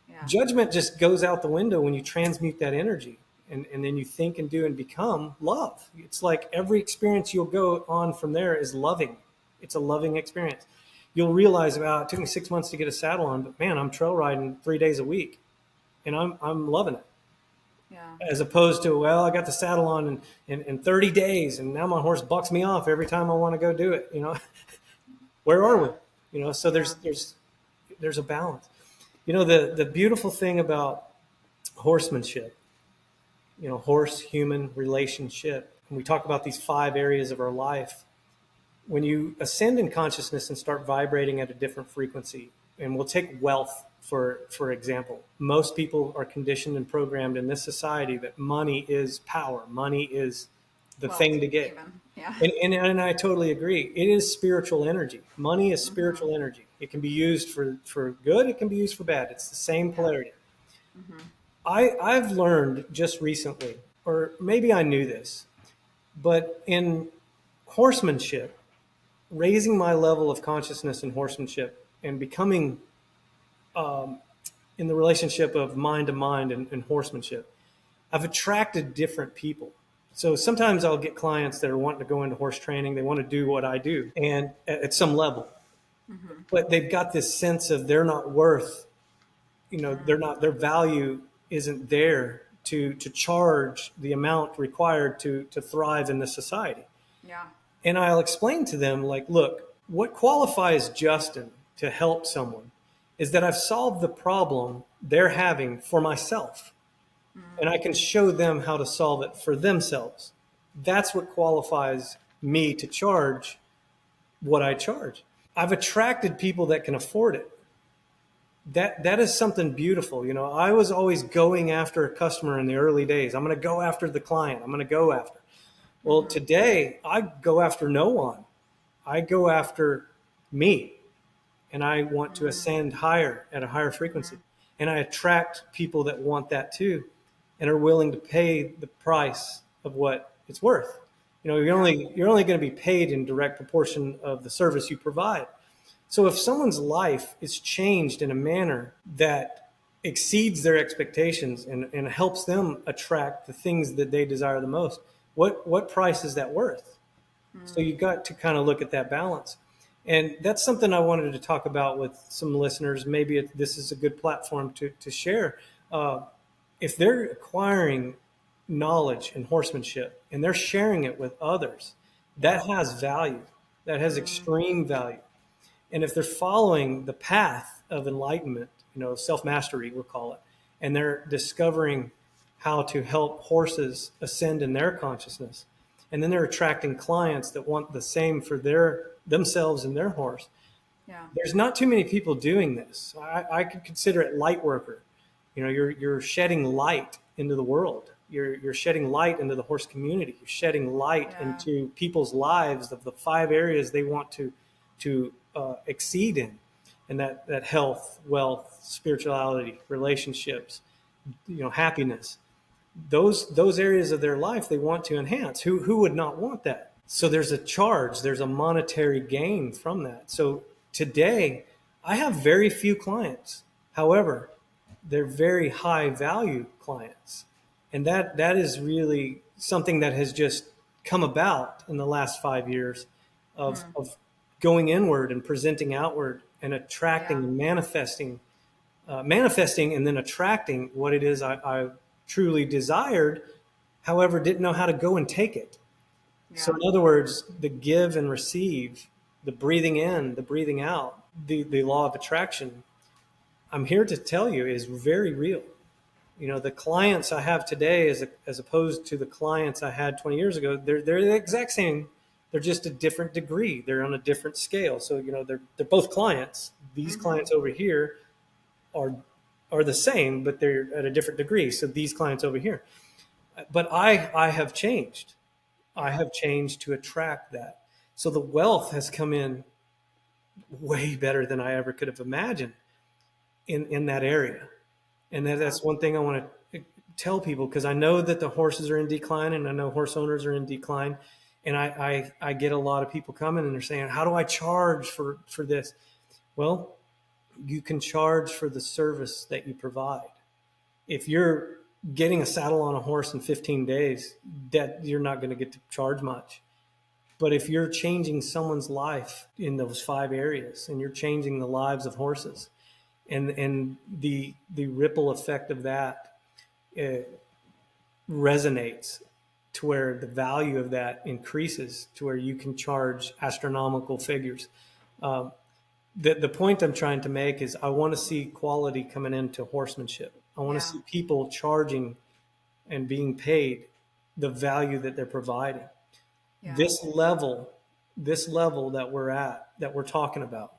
Yeah. Judgment just goes out the window when you transmute that energy and then you think and do and become love. It's like every experience you'll go on from there is loving. It's a loving experience. You'll realize, wow, it took me 6 months to get a saddle on, but man, I'm trail riding 3 days a week and I'm loving it. Yeah. as opposed to, well, I got the saddle on in 30 days and now my horse bucks me off every time I want to go do it. Where are we? Yeah. So Yeah. there's a balance. The beautiful thing about horsemanship, horse human relationship, when we talk about these 5 areas of our life, when you ascend in consciousness and start vibrating at a different frequency, and we'll take wealth for example. Most people are conditioned and programmed in this society that money is power, money is the Wealth, thing to get. even. Yeah. And I totally agree. It is spiritual energy. Money is Mm-hmm. spiritual energy. It can be used for good, it can be used for bad. It's the same Yeah. polarity. Mm-hmm. I've learned just recently, or maybe I knew this, but in horsemanship, raising my level of consciousness in horsemanship and becoming in the relationship of mind to mind and horsemanship, I've attracted different people. So sometimes I'll get clients that are wanting to go into horse training. They want to do what I do, and at some level, Mm-hmm. but they've got this sense of they're not worth, their value isn't there to charge the amount required to thrive in this society. Yeah. And I'll explain to them, like, look, what qualifies Justin to help someone is that I've solved the problem they're having for myself. And I can show them how to solve it for themselves. That's what qualifies me to charge what I charge. I've attracted people that can afford it. That is something beautiful. I was always going after a customer in the early days. I'm going to go after the client. I'm going to go after. Well, Mm-hmm. today I go after no one. I go after me, and I want to Mm-hmm. ascend higher at a higher frequency. And I attract people that want that too and are willing to pay the price of what it's worth. Yeah. You're only going to be paid in direct proportion of the service you provide. So if someone's life is changed in a manner that exceeds their expectations and helps them attract the things that they desire the most, what price is that worth? So you got to kind of look at that balance. And that's something I wanted to talk about with some listeners. Maybe this is a good platform to share. If they're acquiring knowledge and horsemanship and they're sharing it with others, Yeah. that has value, that has Mm. extreme value. And if they're following the path of enlightenment, self mastery, we'll call it, and they're discovering how to help horses ascend in their consciousness, and then they're attracting clients that want the same for themselves and their horse. Yeah. There's not too many people doing this. I could consider it light worker. You're shedding light into the world. You're shedding light into the horse community. You're shedding light Yeah. into people's lives of the 5 areas they want to exceed in, and that health, wealth, spirituality, relationships, happiness. Those areas of their life they want to enhance. Who would not want that? So there's a charge. There's a monetary gain from that. So today, I have very few clients. However, they're very high value clients. And that is really something that has just come about in the last 5 years Mm. of going inward and presenting outward and attracting Yeah. and manifesting and then attracting what it is I truly desired, however, didn't know how to go and take it. So, Yeah. in other words, the give and receive, the breathing in, the breathing out, the law of attraction, I'm here to tell you is very real. The clients I have today, as opposed to the clients I had 20 years ago, they're the exact same. They're just a different degree. They're on a different scale. So, they're both clients. These Mm-hmm. clients over here are are the same, but they're at a different degree. So these clients over here. But I have changed. I Yeah. have changed to attract that. So the wealth has come in way better than I ever could have imagined in that area. And Yeah. that's one thing I want to tell people, because I know that the horses are in decline and I know horse owners are in decline. And I get a lot of people coming and they're saying, how do I charge for this? Well, you can charge for the service that you provide. If you're getting a saddle on a horse in 15 days, that you're not going to get to charge much. But if you're changing someone's life in those 5 areas and you're changing the lives of horses, and the ripple effect of that, resonates to where the value of that increases to where you can charge astronomical figures. Um, the point I'm trying to make is I want to see quality coming into horsemanship. I want to Yeah. see people charging and being paid the value that they're providing. Yeah. This level, this level that we're at, that we're talking about,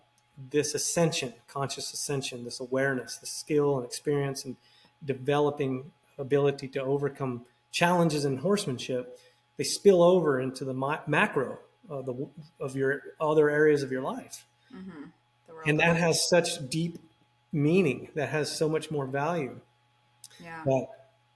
this ascension, conscious ascension, this awareness, the skill and experience and developing ability to overcome challenges in horsemanship, they spill over into the macro of your other areas of your life. Mm-hmm. The world And of that life. has such deep meaning, that has so much more value. Yeah. That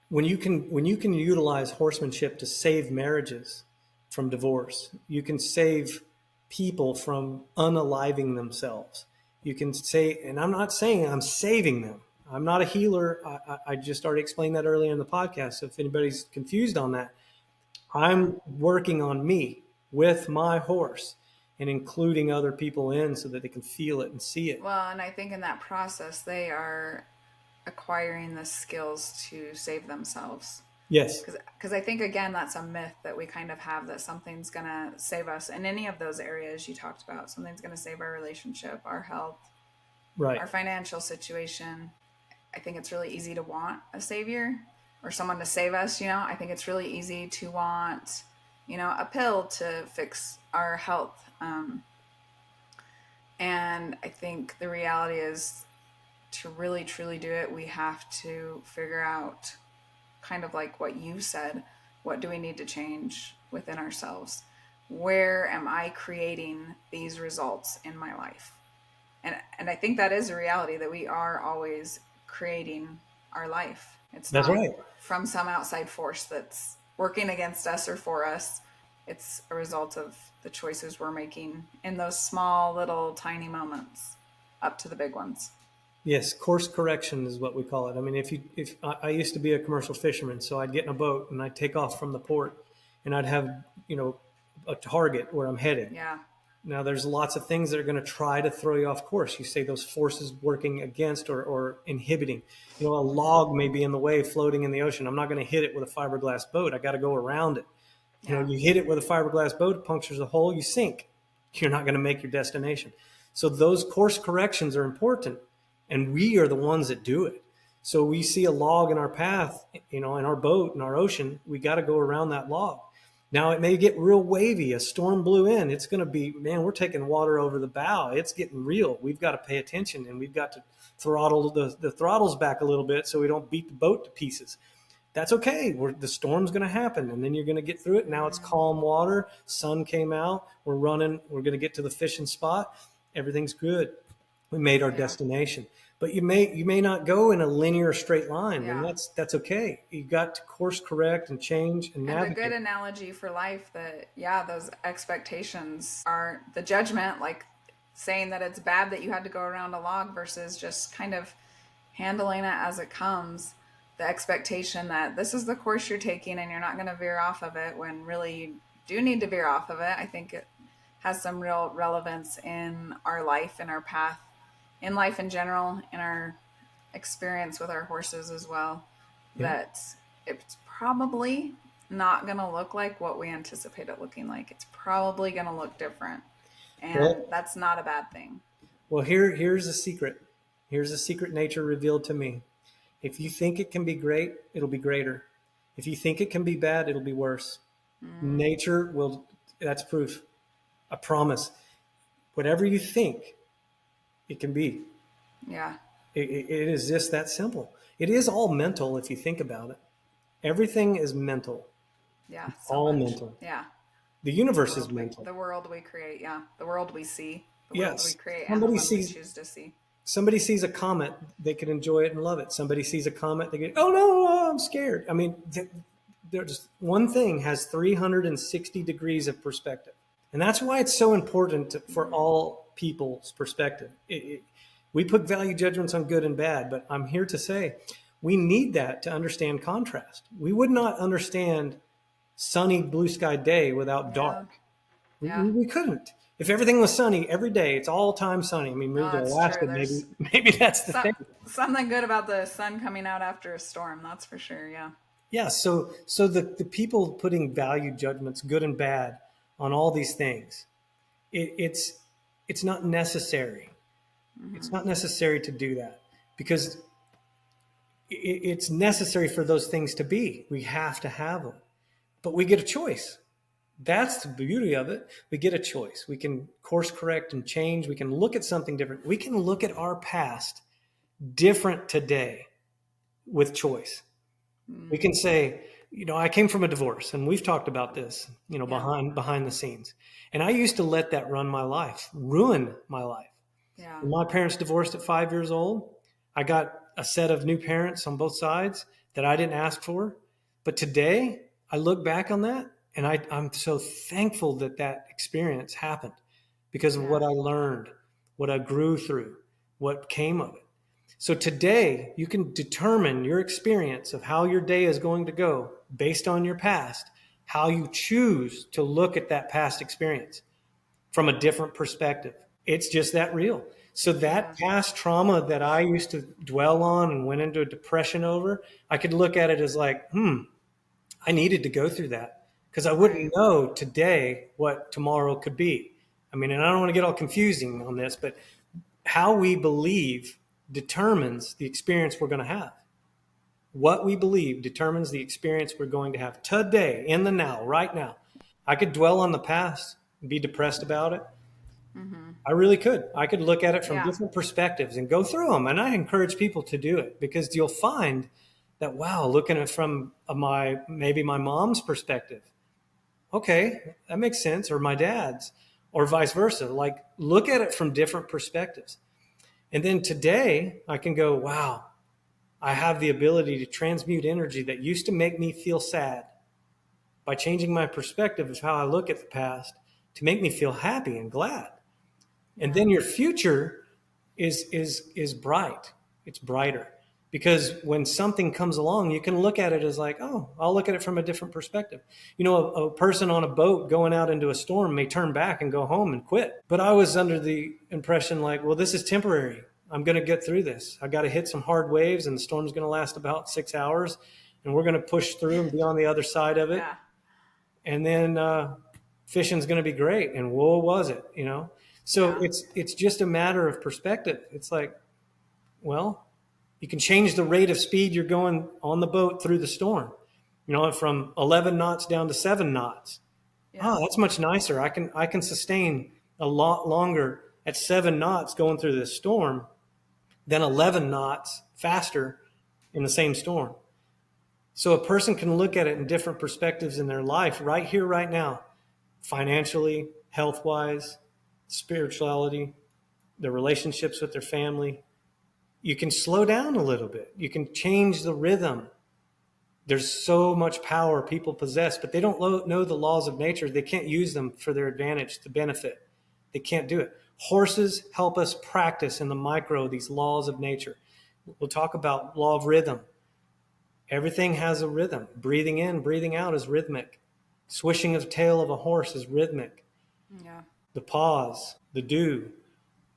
when you can utilize horsemanship to save marriages from divorce, you can save people from unaliving themselves. You can say, and I'm not saying I'm saving them. I'm not a healer. I just already explained that earlier in the podcast. So if anybody's confused on that, I'm working on me with my horse and including other people in so that they can feel it and see it. Well, and I think in that process, they are acquiring the skills to save themselves. Yes, Because I think, again, that's a myth that we kind of have, that something's going to save us in any of those areas you talked about. Something's going to save our relationship, our health, right. our financial situation. I think it's really easy to want a savior or someone to save us. I think it's really easy to want, a pill to fix our health. And I think the reality is, to really truly do it, we have to figure out, kind of like what you said, what do we need to change within ourselves? Where am I creating these results in my life? And I think that is a reality, that we are always creating our life. It's That's not right. from some outside force that's working against us or for us. It's a result of the choices we're making in those small, little, tiny moments up to the big ones. Yes, course correction is what we call it. I mean, if I used to be a commercial fisherman, so I'd get in a boat and I'd take off from the port, and I'd have a target where I'm headed. Yeah. Now, there's lots of things that are going to try to throw you off course. You say those forces working against or inhibiting. A log may be in the way, floating in the ocean. I'm not going to hit it with a fiberglass boat. I got to go around it. Yeah. You hit it with a fiberglass boat, it punctures a hole, you sink. You're not going to make your destination. So those course corrections are important, and we are the ones that do it. So we see a log in our path, in our boat, in our ocean, we got to go around that log. Now it may get real wavy. A storm blew in. It's going to be, man, we're taking water over the bow. It's getting real. We've got to pay attention, and we've got to throttle the throttles back a little bit so we don't beat the boat to pieces. That's okay. The storm's going to happen, and then you're going to get through it. Now it's calm water. Sun came out. We're running. We're going to get to the fishing spot. Everything's good. We made our destination. But you may not go in a linear straight line, and that's okay. You got to course correct and change and And a navigate. good analogy for life, that, those expectations are the judgment, like saying that it's bad that you had to go around a log versus just kind of handling it as it comes. The expectation that this is the course you're taking and you're not going to veer off of it, when really you do need to veer off of it. I think it has some real relevance in our life, in our path, in life in general, in our experience with our horses as well. Yeah. That it's probably not going to look like what we anticipate it looking like. It's probably going to look different. And that's not a bad thing. Well, here's a secret. Here's a secret nature revealed to me. If you think it can be great, it'll be greater. If you think it can be bad, it'll be worse. Nature will, that's proof. I promise. Whatever you think it can be. Yeah. It is just that simple. It is all mental if you think about it. Everything is mental. Yeah. It's all mental. Yeah. The universe is mental. The world we create. Yeah. The world we see. The world we create, Somebody and the one we choose to see. Somebody sees a comet, they can enjoy it and love it. Somebody sees a comet, they get, oh no, I'm scared. I mean, there's one thing has 360 degrees of perspective. And that's why it's so important for all people's perspective. We put value judgments on good and bad, but I'm here to say we need that to understand contrast. We would not understand sunny blue sky day without dark. Yeah. We couldn't. If everything was sunny every day, it's all time sunny. I mean, move to Alaska, maybe that's the thing. Something good about the sun coming out after a storm, that's for sure. Yeah. Yeah. So the people putting value judgments, good and bad, on all these things, it's not necessary. It's Hmm. not necessary to do that because it's necessary for those things to be. We have to have them, but we get a choice. That's the beauty of it. We get a choice. We can course correct and change. We can look at something different. We can look at our past different today with choice. We Mm. can say, I came from a divorce, and we've talked about this, Yeah. behind the scenes. And I used to let that run my life, ruin my life. Yeah. When my parents divorced at 5 years old, I got a set of new parents on both sides that I didn't ask for. But today, I look back on that, and I'm so thankful that that experience happened because of Yeah. what I learned, what I grew through, what came of it. So today, you can determine your experience of how your day is going to go based on your past, how you choose to look at that past experience from a different perspective. It's just that real. So Yeah. that past trauma that I used to dwell on and went into a depression over, I could look at it as like, I needed to go through that because I Right. wouldn't know today what tomorrow could be. I mean, and I don't want to get all confusing on this, but how we believe determines the experience we're going to have. What we believe determines the experience we're going to have today, in the now, right now. I could dwell on the past and be depressed about it. Hmm. I really could. I could look at it from Yeah. different perspectives and go through them. And I encourage people to do it because you'll find that, wow, looking at it from maybe my mom's perspective, okay, that makes sense, or my dad's, or vice versa. Like, look at it from different perspectives. And then today, I can go, wow, I have the ability to transmute energy that used to make me feel sad by changing my perspective of how I look at the past to make me feel happy and glad. And Yeah. then your future is bright. It's brighter because when something comes along, you can look at it as like, oh, I'll look at it from a different perspective. A person on a boat going out into a storm may turn back and go home and quit. But I was under the impression like, well, this is temporary. I'm going to get through this. I got to hit some hard waves, and the storm's going to last about 6 hours, and we're going to push through and be on the other side of it. Yeah. And then fishing's going to be great. And whoa, was it? So Yeah. it's just a matter of perspective. It's like, well, you can change the rate of speed you're going on the boat through the storm. From 11 knots down to 7 knots. Yeah. Oh, that's much nicer. I can sustain a lot longer at 7 knots going through this storm than 11 knots faster in the same storm. So a person can look at it in different perspectives in their life right here, right now, financially, health wise, spirituality, their relationships with their family. You can slow down a little bit. You can change the rhythm. There's so much power people possess, but they don't know the laws of nature. They can't use them for their advantage to benefit. They can't do it. Horses help us practice in the micro these laws of nature. We'll talk about law of rhythm. Everything has a rhythm. Breathing in, breathing out is rhythmic. Swishing of the tail of a horse is rhythmic. Yeah. The pause, the do,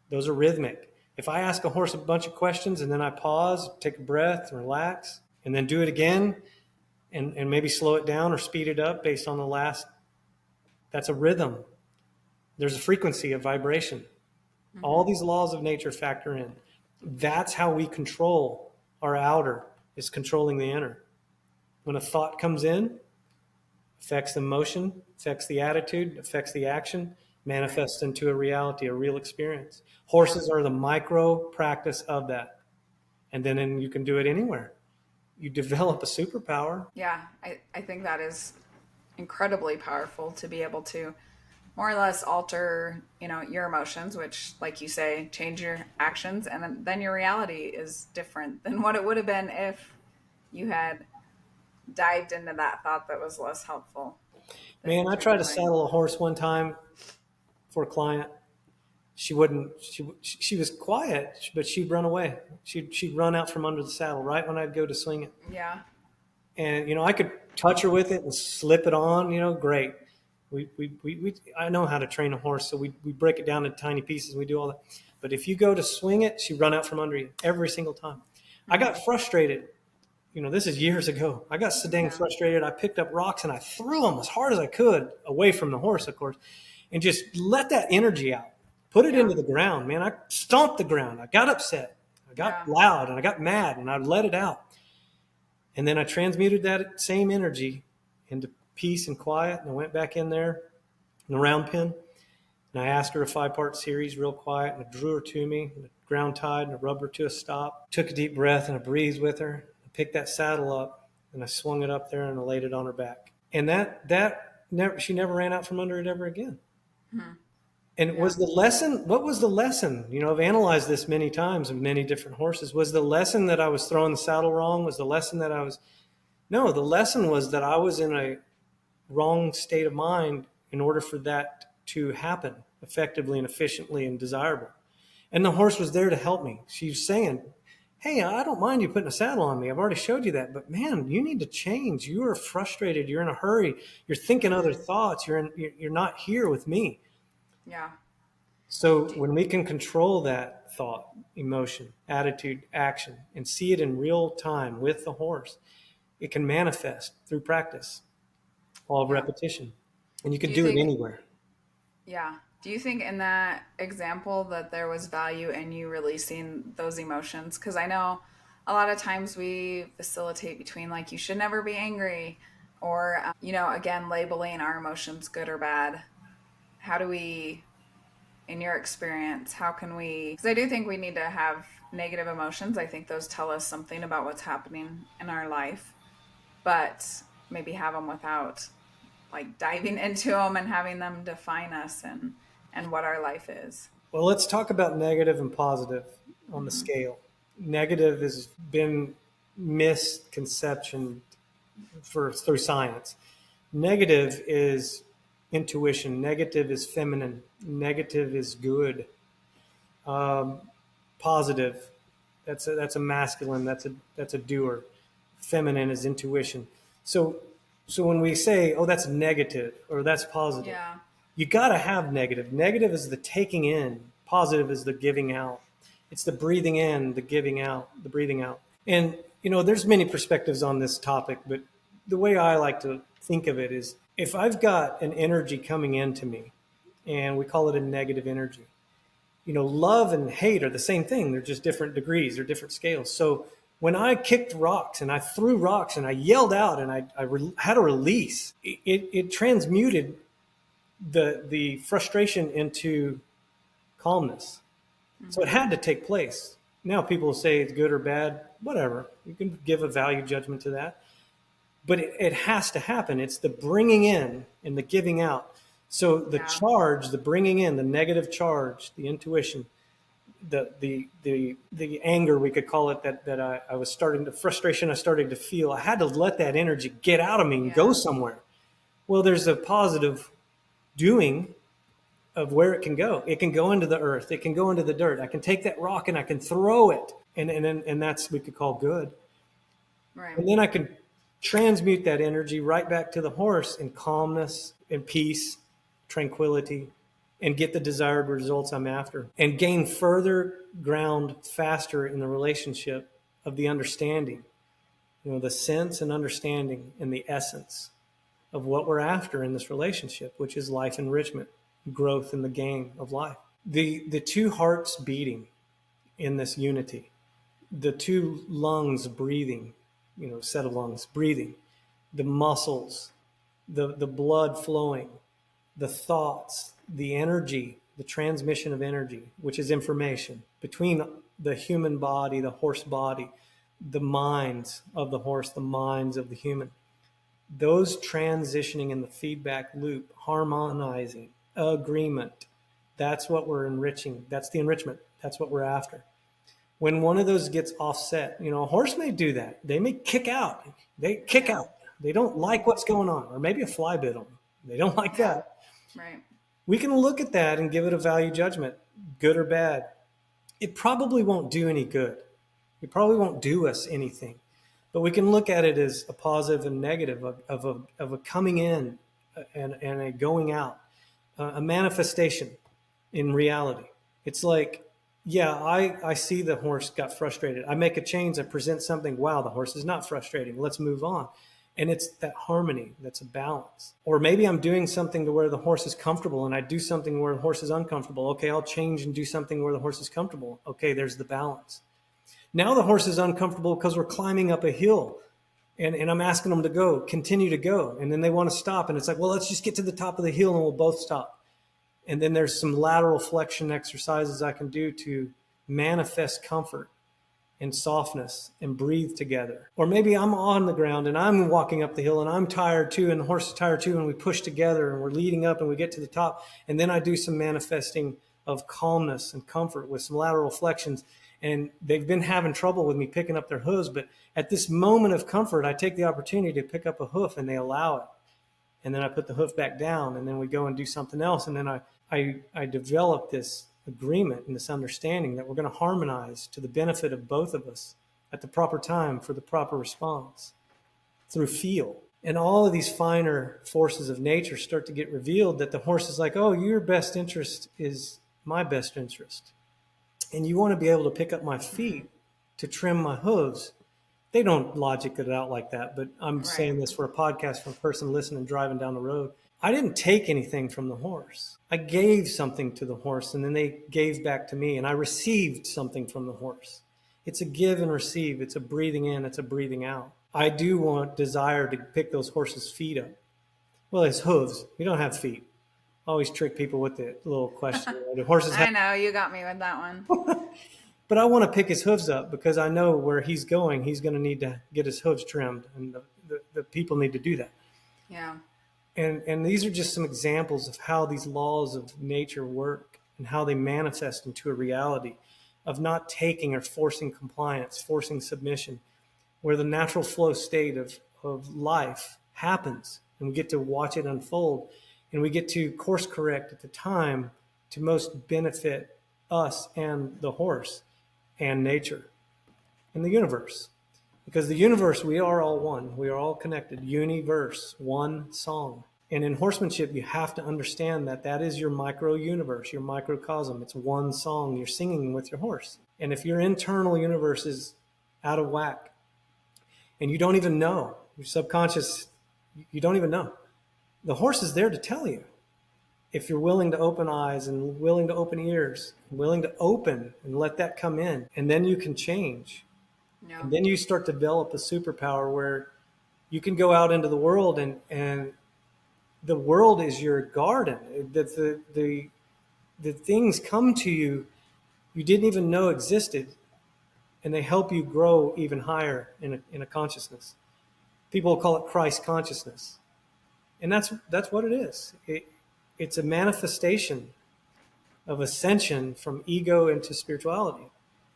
those are rhythmic. If I ask a horse a bunch of questions and then I pause, take a breath, relax, and then do it again, and maybe slow it down or speed it up based on the last, that's a rhythm. There's a frequency, a vibration. All Hmm. these laws of nature factor in. That's how we control our outer, is controlling the inner. When a thought comes in, affects the emotion, affects the attitude, affects the action, Right. manifests into a reality, a real experience. Yeah. Horses are the micro practice of that. And then you can do it anywhere. You develop a superpower. Yeah. I think that is incredibly powerful to be able to more or less alter, your emotions, which, like you say, change your actions, and then your reality is different than what it would have been if you had dived into that thought that was less helpful than Man, what I you're tried to doing. saddle a horse one time for a client. She wouldn't, she was quiet, but she'd run away. She'd run out from under the saddle right when I'd go to swing it. Yeah. And I could touch her with it and slip it on. Great. I know how to train a horse, so we break it down into tiny pieces. We do all that. But if you go to swing it, she run out from under you every single time. I Hmm. got frustrated This is years ago. I got so dang Yeah. frustrated. I picked up rocks and I threw them as hard as I could away from the horse, of course, and just let that energy out. Put it Yeah. into the ground, man. I stomped the ground. I got upset. I got Yeah. loud and I got mad and I let it out. And then I transmuted that same energy into peace and quiet. And I went back in there in the round pen and I asked her a 5-part series real quiet and I drew her to me, and the ground tied and I rubbed her to a stop. Took a deep breath and I breathed with her. I picked that saddle up and I swung it up there and I laid it on her back. And she never ran out from under it ever again. Hmm. And Yeah. what was the lesson? I've analyzed this many times of many different horses. Was the lesson that I was throwing the saddle wrong? Was the lesson that no, the lesson was that I was in a wrong state of mind in order for that to happen effectively and efficiently and desirable. And the horse was there to help me. She's saying, hey, I don't mind you putting a saddle on me. I've already showed you that, but man, you need to change. You are frustrated. You're in a hurry. You're thinking other thoughts. You're not here with me. Yeah. So when we can control that thought, emotion, attitude, action, and see it in real time with the horse, it can manifest through practice, all of Yeah. repetition. And you Do can you do it think, anywhere. yeah. Do you think in that example that there was value in you releasing those emotions? Because I know a lot of times we facilitate between like, you should never be angry, or, again, labeling our emotions good or bad. How do we, in your experience, how can we? Because I do think we need to have negative emotions. I think those tell us something about what's happening in our life, but maybe have them without like diving into them and having them define us and what our life is. Well, let's talk about negative and positive on the Mm-hmm. scale. Negative has been misconception through science. Negative is intuition. Negative is feminine. Negative is good. Um, Positive, that's a masculine. That's a doer. Feminine is intuition. So so when we say, oh, that's negative or that's positive, Yeah. you got to have negative. Negative is the taking in. Positive is the giving out. It's the breathing in, the giving out, the breathing out. And there's many perspectives on this topic, but the way I like to think of it is if I've got an energy coming into me, and we call it a negative energy, love and hate are the same thing. They're just different degrees, they're different scales. So when I kicked rocks and I threw rocks and I yelled out and I had a release, it transmuted the frustration into calmness. So it Mm-hmm. had to take place. Now people say it's good or bad, whatever. You can give a value judgment to that. But it has to happen. It's the bringing in and the giving out. So the Yeah. charge, the bringing in, the negative charge, the intuition, the anger, we could call it, that I was starting, the frustration I started to feel, I had to let that energy get out of me and go Yeah. somewhere. Well, there's a positive doing of where it can go. It can go into the earth. It can go into the dirt. I can take that rock and I can throw it. And that's we could call good. Right. And then I can transmute that energy right back to the horse in calmness and peace, tranquility, and get the desired results I'm after and gain further ground faster in the relationship of the understanding, the sense and understanding and the essence of what we're after in this relationship, which is life enrichment, growth in the game of life. The two hearts beating in this unity, the two lungs breathing, set of lungs breathing, the muscles, the blood flowing, the thoughts, the energy, the transmission of energy, which is information between the human body, the horse body, the minds of the horse, the minds of the human. Those transitioning in the feedback loop, harmonizing, agreement, that's what we're enriching. That's the enrichment. That's what we're after. When one of those gets offset, a horse may do that. They may kick out. They kick Yeah. out. They don't like what's going on, or maybe a fly bit them. They don't like Yeah. that. Right. We can look at that and give it a value judgment, good or bad. It probably won't do any good. It probably won't do us anything. But we can look at it as a positive and negative of a coming in and a going out, a manifestation in reality. It's like Yeah, I see the horse got frustrated. I make a change, I present something. Wow, the horse is not frustrating. Let's move on. And it's that harmony, that's a balance. Or maybe I'm doing something to where the horse is comfortable and I do something where the horse is uncomfortable. Okay, I'll change and do something where the horse is comfortable. Okay, there's the balance. Now the horse is uncomfortable because we're climbing up a hill. And I'm asking them to go, continue to go. And then they want to stop. And it's like, well, let's just get to the top of the hill and we'll both stop. And then there's some lateral flexion exercises I can do to manifest comfort and softness and breathe together. Or maybe I'm on the ground and I'm walking up the hill and I'm tired too and the horse is tired too, and we push together and we're leading up and we get to the top. And then I do some manifesting of calmness and comfort with some lateral flexions. And they've been having trouble with me picking up their hooves, but at this moment of comfort, I take the opportunity to pick up a hoof and they allow it. And then I put the hoof back down and then we go and do something else. And then I develop this agreement and this understanding that we're going to harmonize to the benefit of both of us at the proper time for the proper response through feel. And all of these finer forces of nature start to get revealed, that the horse is like, oh, your best interest is my best interest. And you want to be able to pick up my feet to trim my hooves. They don't logic it out like that, but I'm saying this for a podcast from a person listening, driving down the road. I didn't take anything from the horse. I gave something to the horse, and then they gave back to me, and I received something from the horse. It's a give and receive. It's a breathing in. It's a breathing out. I do desire to pick those horses' feet up. Well, it's hooves. We don't have feet. I always trick people with the little question. Do horses have? I know, you got me with that one. But I want to pick his hooves up because I know where he's going. He's going to need to get his hooves trimmed, and the people need to do that. Yeah. And these are just some examples of how these laws of nature work and how they manifest into a reality of not taking or forcing compliance, forcing submission, where the natural flow state of life happens and we get to watch it unfold and we get to course correct at the time to most benefit us and the horse and nature and the universe. Because the universe, we are all one. We are all connected. Universe, one song. And in horsemanship, you have to understand that that is your micro universe, your microcosm. It's one song you're singing with your horse. And if your internal universe is out of whack and you don't even know, your subconscious, you don't even know, the horse is there to tell you. If you're willing to open eyes and willing to open ears, willing to open and let that come in, and then you can change. Yeah. And then you start to develop a superpower where you can go out into the world and the world is your garden. The things come to you you didn't even know existed, and they help you grow even higher in a consciousness. People call it Christ consciousness. And that's what it is. It's a manifestation of ascension from ego into spirituality.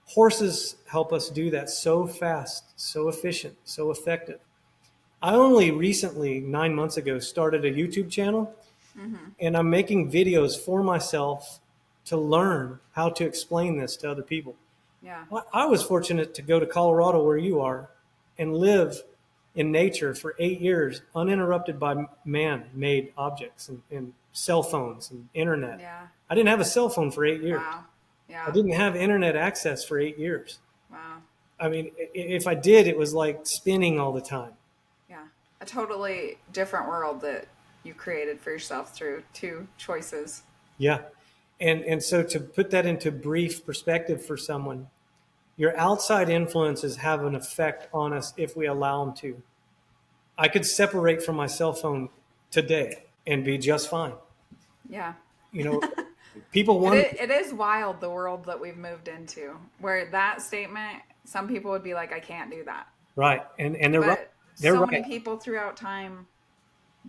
Horses help us do that so fast, so efficient, so effective. I only recently, 9 months ago, started a YouTube channel, and I'm making videos for myself to learn how to explain this to other people. Yeah. I was fortunate to go to Colorado, where you are, and live in nature for 8 years, uninterrupted by man-made objects and cell phones and internet. Yeah. I didn't have a cell phone for 8 years. Wow. Yeah. I didn't have internet access for 8 years. Wow. I mean, if I did, it was like spinning all the time. Yeah. A totally different world that you created for yourself through two choices. Yeah. And so to put that into brief perspective for someone, your outside influences have an effect on us if we allow them to. I could separate from my cell phone today and be just fine. Yeah. You know, people want it is wild, the world that we've moved into, where that statement, some people would be like, I can't do that. Right. And they're right. But They're so right. many people throughout time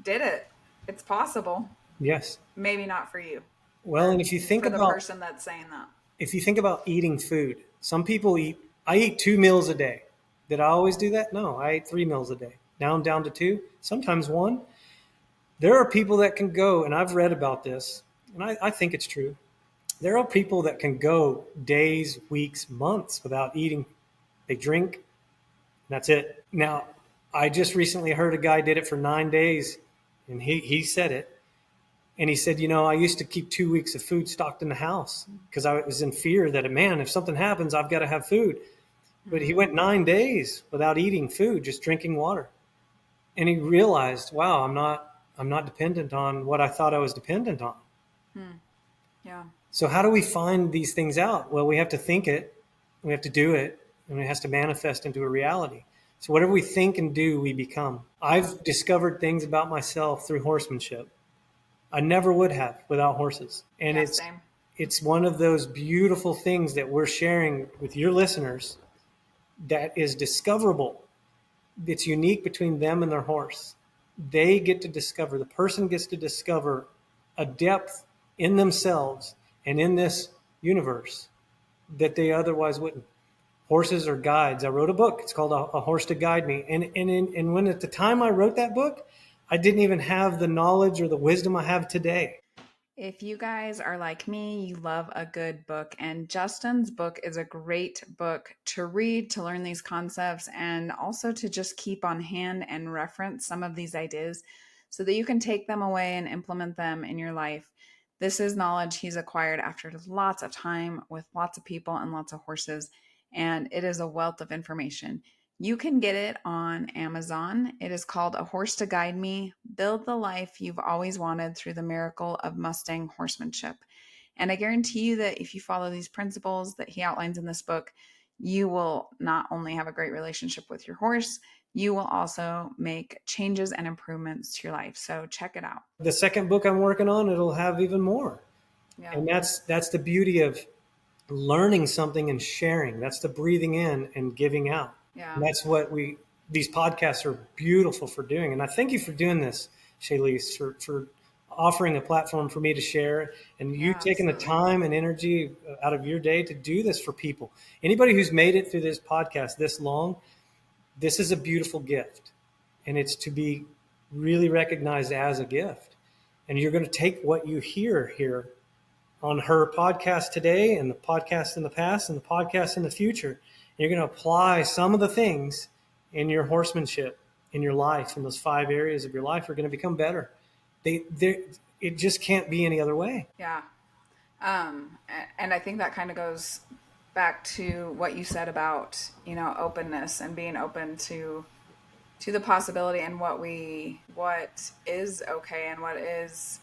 did it. It's possible. Yes. Maybe not for you. Well, and if you think For the about person that's saying that. if you think about eating food, some people I eat 2 meals a day. Did I always do that? No, I ate 3 meals a day. Now I'm down to 2, sometimes 1. There are people that can go, and I've read about this, and I think it's true. There are people that can go days, weeks, months without eating. They drink, and that's it. Now, I just recently heard a guy did it for 9 days, and he said it. And he said, you know, I used to keep 2 weeks of food stocked in the house because I was in fear that, man, if something happens, I've got to have food. But he went 9 days without eating food, just drinking water. And he realized, wow, I'm not dependent on what I thought I was dependent on. Hmm. Yeah. So how do we find these things out? Well, we have to think it, we have to do it, and it has to manifest into a reality. So whatever we think and do, we become. I've discovered things about myself through horsemanship I never would have without horses. And Yeah, same. it's one of those beautiful things that we're sharing with your listeners that is discoverable. It's unique between them and their horse. They get to discover, the person gets to discover a depth in themselves and in this universe that they otherwise wouldn't. Horses are guides. I wrote a book. It's called A Horse to Guide Me. And when at the time I wrote that book, I didn't even have the knowledge or the wisdom I have today. If you guys are like me, you love a good book, and Justin's book is a great book to read, to learn these concepts, and also to just keep on hand and reference some of these ideas so that you can take them away and implement them in your life. This is knowledge he's acquired after lots of time with lots of people and lots of horses, and it is a wealth of information. You can get it on Amazon. It is called A Horse to Guide Me, Build the Life You've Always Wanted Through the Miracle of Mustang Horsemanship. And I guarantee you that if you follow these principles that he outlines in this book, you will not only have a great relationship with your horse, you will also make changes and improvements to your life. So check it out. The second book I'm working on, it'll have even more. Yeah. And that's the beauty of learning something and sharing. That's the breathing in and giving out. Yeah. And that's what these podcasts are beautiful for doing. And I thank you for doing this, Shalyce, for offering a platform for me to share and you taking the time and energy out of your day to do this for people. Anybody who's made it through this podcast this long, this is a beautiful gift. And it's to be really recognized as a gift. And you're going to take what you hear here on her podcast today and the podcast in the past and the podcast in the future. You're going to apply some of the things in your horsemanship, in your life, in those 5 areas of your life are going to become better. It just can't be any other way. Yeah. And I think that kind of goes back to what you said about, openness and being open to the possibility and what is okay and what is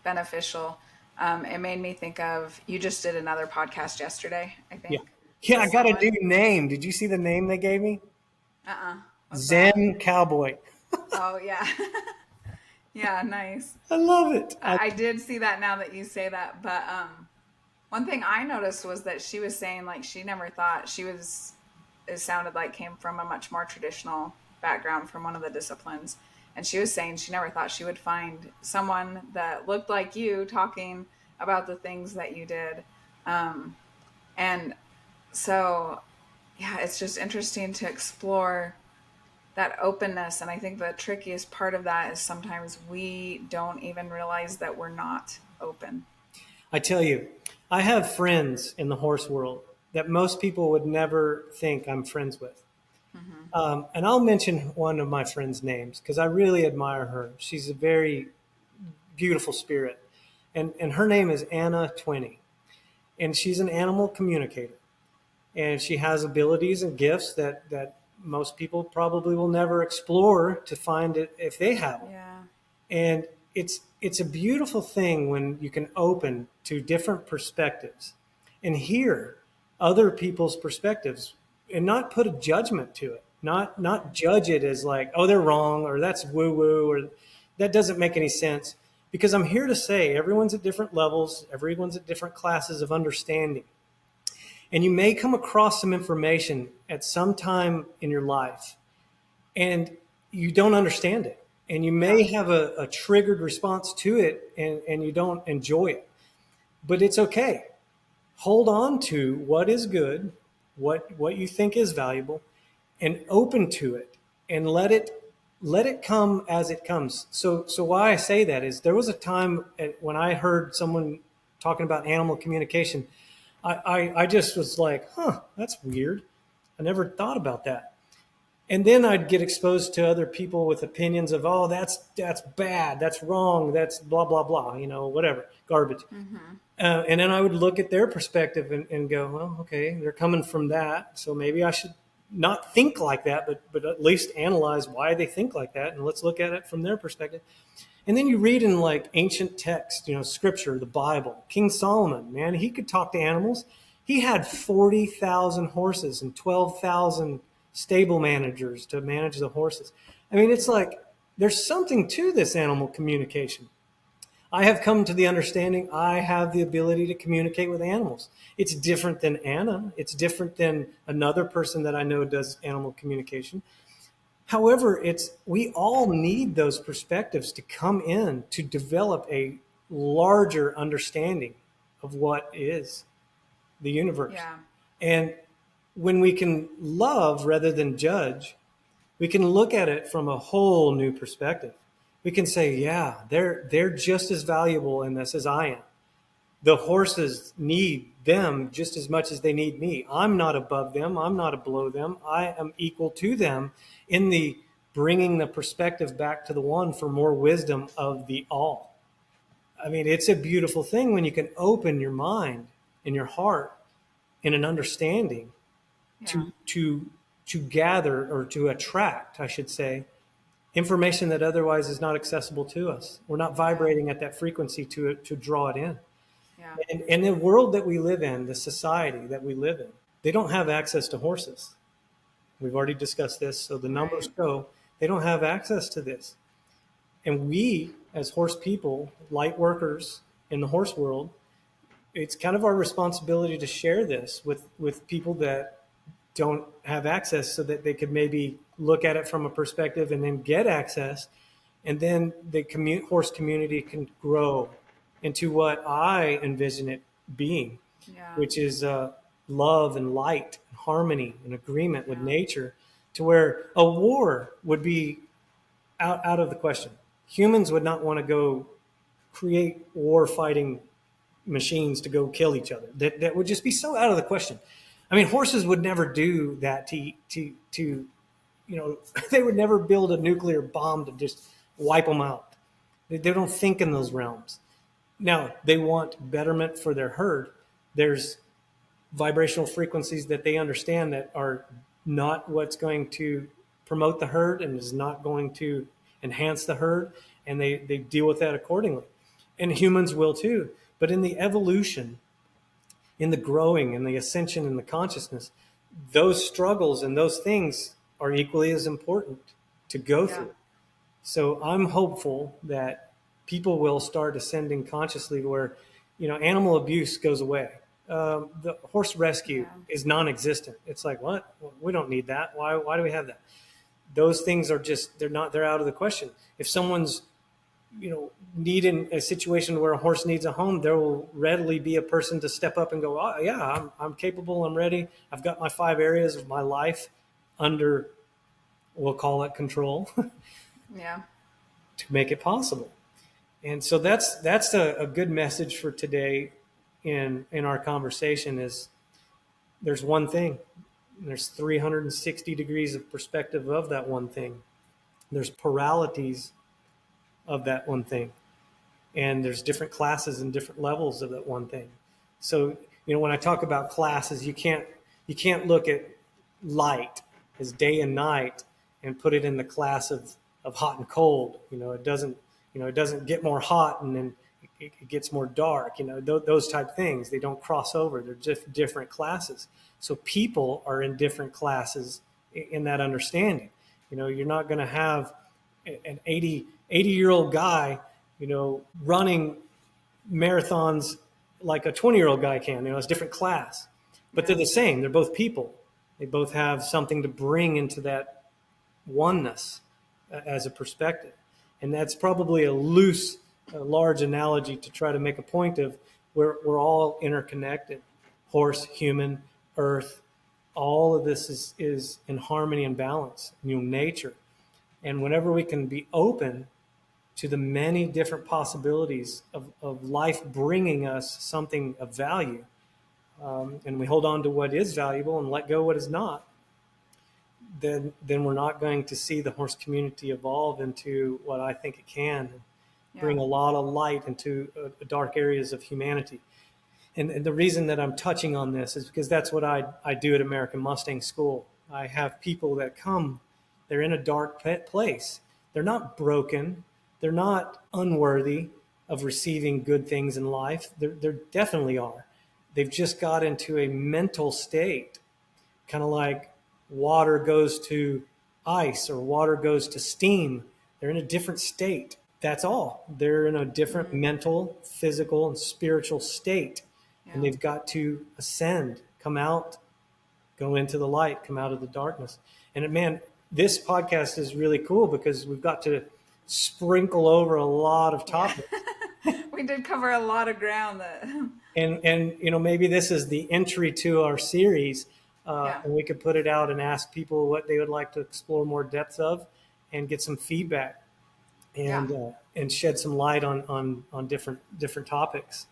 beneficial. It made me think of, you just did another podcast yesterday, I think. Yeah, I got a new name. Did you see the name they gave me? What's Zen that? Cowboy. Oh, yeah. Yeah, nice. I love it. I did see that now that you say that. But one thing I noticed was that she was saying, like, she never thought it sounded like came from a much more traditional background from one of the disciplines. And she was saying she never thought she would find someone that looked like you talking about the things that you did. And so, yeah, it's just interesting to explore that openness. And I think the trickiest part of that is sometimes we don't even realize that we're not open. I tell you, I have friends in the horse world that most people would never think I'm friends with. And I'll mention one of my friends' names because I really admire her. She's a very beautiful spirit. And her name is Anna Twinney. And she's an animal communicator. And she has abilities and gifts that most people probably will never explore to find it if they have them. Yeah. And it's a beautiful thing when you can open to different perspectives and hear other people's perspectives and not put a judgment to it. Not judge it as like, oh, they're wrong, or that's woo-woo, or that doesn't make any sense. Because I'm here to say everyone's at different levels, everyone's at different classes of understanding. And you may come across some information at some time in your life and you don't understand it. And you may have a triggered response to it and you don't enjoy it. But it's okay. Hold on to what is good, what you think is valuable, and open to it and let it come as it comes. So why I say that is there was a time when I heard someone talking about animal communication, I just was like, that's weird. I never thought about that. And then I'd get exposed to other people with opinions of, oh, that's bad, that's wrong, that's blah blah blah, whatever, garbage. Mm-hmm. And then I would look at their perspective and go, well, okay, they're coming from that, so maybe I should not think like that, but at least analyze why they think like that, and let's look at it from their perspective. And then you read in like ancient text, scripture, the Bible. King Solomon, man, he could talk to animals. He had 40,000 horses and 12,000 stable managers to manage the horses. I mean, it's like there's something to this animal communication. I have come to the understanding I have the ability to communicate with animals. It's different than Anna. It's different than another person that I know does animal communication. However, we all need those perspectives to come in to develop a larger understanding of what is the universe. Yeah. And when we can love rather than judge, we can look at it from a whole new perspective. We can say, yeah, they're just as valuable in this as I am. The horses need them just as much as they need me. I'm not above them. I'm not below them. I am equal to them in the bringing the perspective back to the one for more wisdom of the all. I mean, it's a beautiful thing when you can open your mind and your heart in an understanding Yeah. to gather, or to attract, I should say, information that otherwise is not accessible to us. We're not Yeah. vibrating at that frequency to draw it in. Yeah. And the world that we live in, the society that we live in, they don't have access to horses. We've already discussed this. So the numbers Right. show they don't have access to this. And we, as horse people, light workers in the horse world, it's kind of our responsibility to share this with people that don't have access, so that they could maybe look at it from a perspective and then get access. And then the horse community can grow into what I envision it being, Yeah. which is love and light, and harmony and agreement with Yeah. nature, to where a war would be out of the question. Humans would not want to go create war fighting machines to go kill each other. That would just be so out of the question. I mean, horses would never do that to they would never build a nuclear bomb to just wipe them out. They don't think in those realms. Now, they want betterment for their herd. There's vibrational frequencies that they understand that are not what's going to promote the herd and is not going to enhance the herd, and they deal with that accordingly. And humans will too. But in the evolution, in the growing, in the ascension, in the consciousness, those struggles and those things are equally as important to go Yeah. through. So I'm hopeful that people will start ascending consciously, where animal abuse goes away. The horse rescue Yeah. is non-existent. It's like, what? We don't need that. Why do we have that? Those things are just, they're out of the question. If someone's needing a situation where a horse needs a home, there will readily be a person to step up and go, oh yeah, I'm capable, I'm ready. I've got my 5 areas of my life under, we'll call it, control, Yeah. to make it possible. And so that's a good message for today in our conversation. Is there's one thing, there's 360 degrees of perspective of that one thing. There's pluralities of that one thing, and there's different classes and different levels of that one thing. So when I talk about classes, you can't look at light as day and night and put it in the class of hot and cold. It doesn't get more hot and then it gets more dark. Those type things, they don't cross over. They're just different classes. So people are in different classes in that understanding. You're not going to have an 80-year-old guy running marathons like a 20-year-old guy can. It's a different class, but they're Yeah. the same. They're both people. They both have something to bring into that oneness as a perspective. And that's probably a loose, large analogy to try to make a point of where we're all interconnected. Horse, human, earth, all of this is in harmony and balance, nature. And whenever we can be open to the many different possibilities of life bringing us something of value, and we hold on to what is valuable and let go what is not, then we're not going to see the horse community evolve into what I think it can, Yeah. bring a lot of light into dark areas of humanity. And the reason that I'm touching on this is because that's what I do at American Mustang School. I have people that come, they're in a dark place. They're not broken. They're not unworthy of receiving good things in life. There definitely are. They've just got into a mental state, kind of like water goes to ice or water goes to steam. They're in a different state. That's all. They're in a different mental, physical, and spiritual state. And Yeah. they've got to ascend, come out, go into the light, come out of the darkness. And man, this podcast is really cool because we've got to sprinkle over a lot of Yeah. topics. We did cover a lot of ground that And maybe this is the entry to our series, yeah. and we could put it out and ask people what they would like to explore more depth of, and get some feedback, Yeah. and shed some light on different topics.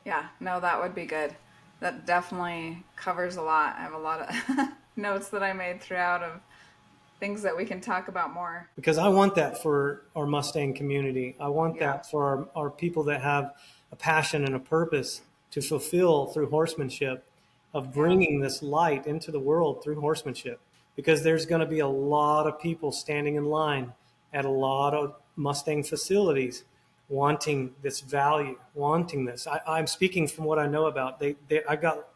Yeah. No, that would be good. That definitely covers a lot. I have a lot of notes that I made throughout of things that we can talk about more. Because I want that for our Mustang community. I want Yeah. that for our people that have a passion and a purpose to fulfill through horsemanship, of Yeah. bringing this light into the world through horsemanship. Because there's going to be a lot of people standing in line at a lot of Mustang facilities wanting this value, wanting this. I'm speaking from what I know about. I got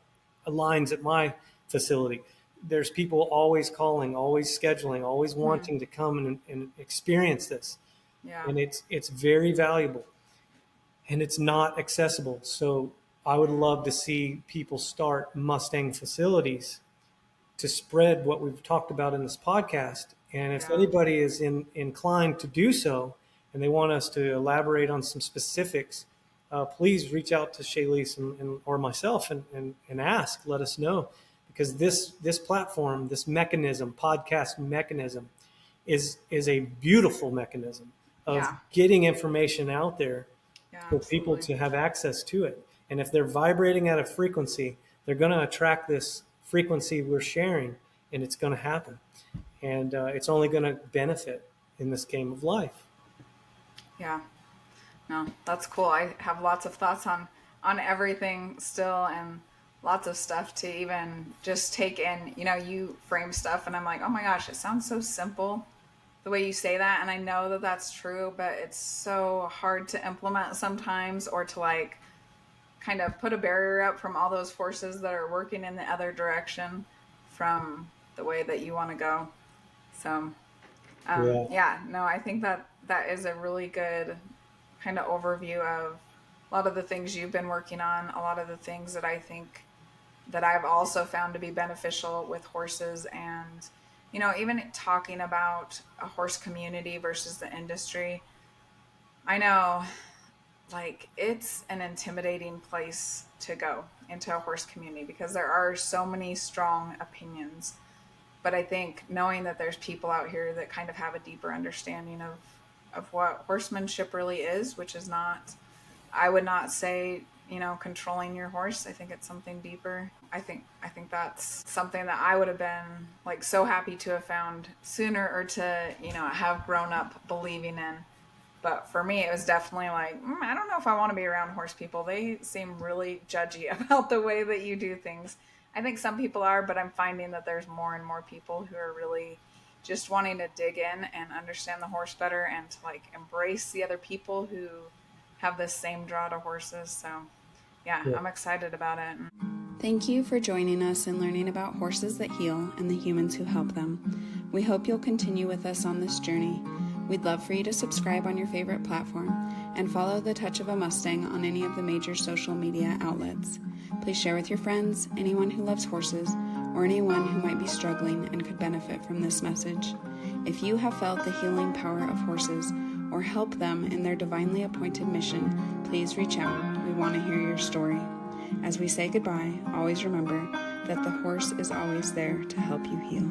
lines at my facility. There's people always calling, always scheduling, always wanting to come and experience this. Yeah. And it's very valuable, and it's not accessible. So I would love to see people start Mustang facilities to spread what we've talked about in this podcast. And if Yeah. anybody is inclined to do so, and they want us to elaborate on some specifics, please reach out to Shalyce or myself and ask, let us know. Because this platform, this mechanism, podcast mechanism, is a beautiful mechanism of Yeah. getting information out there Yeah. for people Absolutely. to have access to it. And if they're vibrating at a frequency, they're going to attract this frequency we're sharing, and it's going to happen. And it's only going to benefit in this game of life. Yeah. No, that's cool. I have lots of thoughts on everything still, and lots of stuff to even just take in. You frame stuff and I'm like, "Oh my gosh, it sounds so simple the way you say that." And I know that that's true, but it's so hard to implement sometimes, or to like kind of put a barrier up from all those forces that are working in the other direction from the way that you want to go. So, Yeah. yeah, no, I think that is a really good kind of overview of a lot of the things you've been working on, a lot of the things that I think that I've also found to be beneficial with horses. And even talking about a horse community versus the industry, I know like it's an intimidating place to go into a horse community because there are so many strong opinions. But I think knowing that there's people out here that kind of have a deeper understanding of what horsemanship really is, which is not, I would not say, controlling your horse. I think it's something deeper. I think that's something that I would have been like so happy to have found sooner, or to, have grown up believing in. But for me, it was definitely like, I don't know if I want to be around horse people. They seem really judgy about the way that you do things. I think some people are, but I'm finding that there's more and more people who are really just wanting to dig in and understand the horse better, and to like embrace the other people who have this same draw to horses. So yeah, Yeah. I'm excited about it. Thank you for joining us and learning about horses that heal and the humans who help them. We hope you'll continue with us on this journey. We'd love for you to subscribe on your favorite platform and follow The Touch of a Mustang on any of the major social media outlets. Please share with your friends, anyone who loves horses, or anyone who might be struggling and could benefit from this message. If you have felt the healing power of horses or help them in their divinely appointed mission, please reach out. We want to hear your story. As we say goodbye, always remember that the horse is always there to help you heal.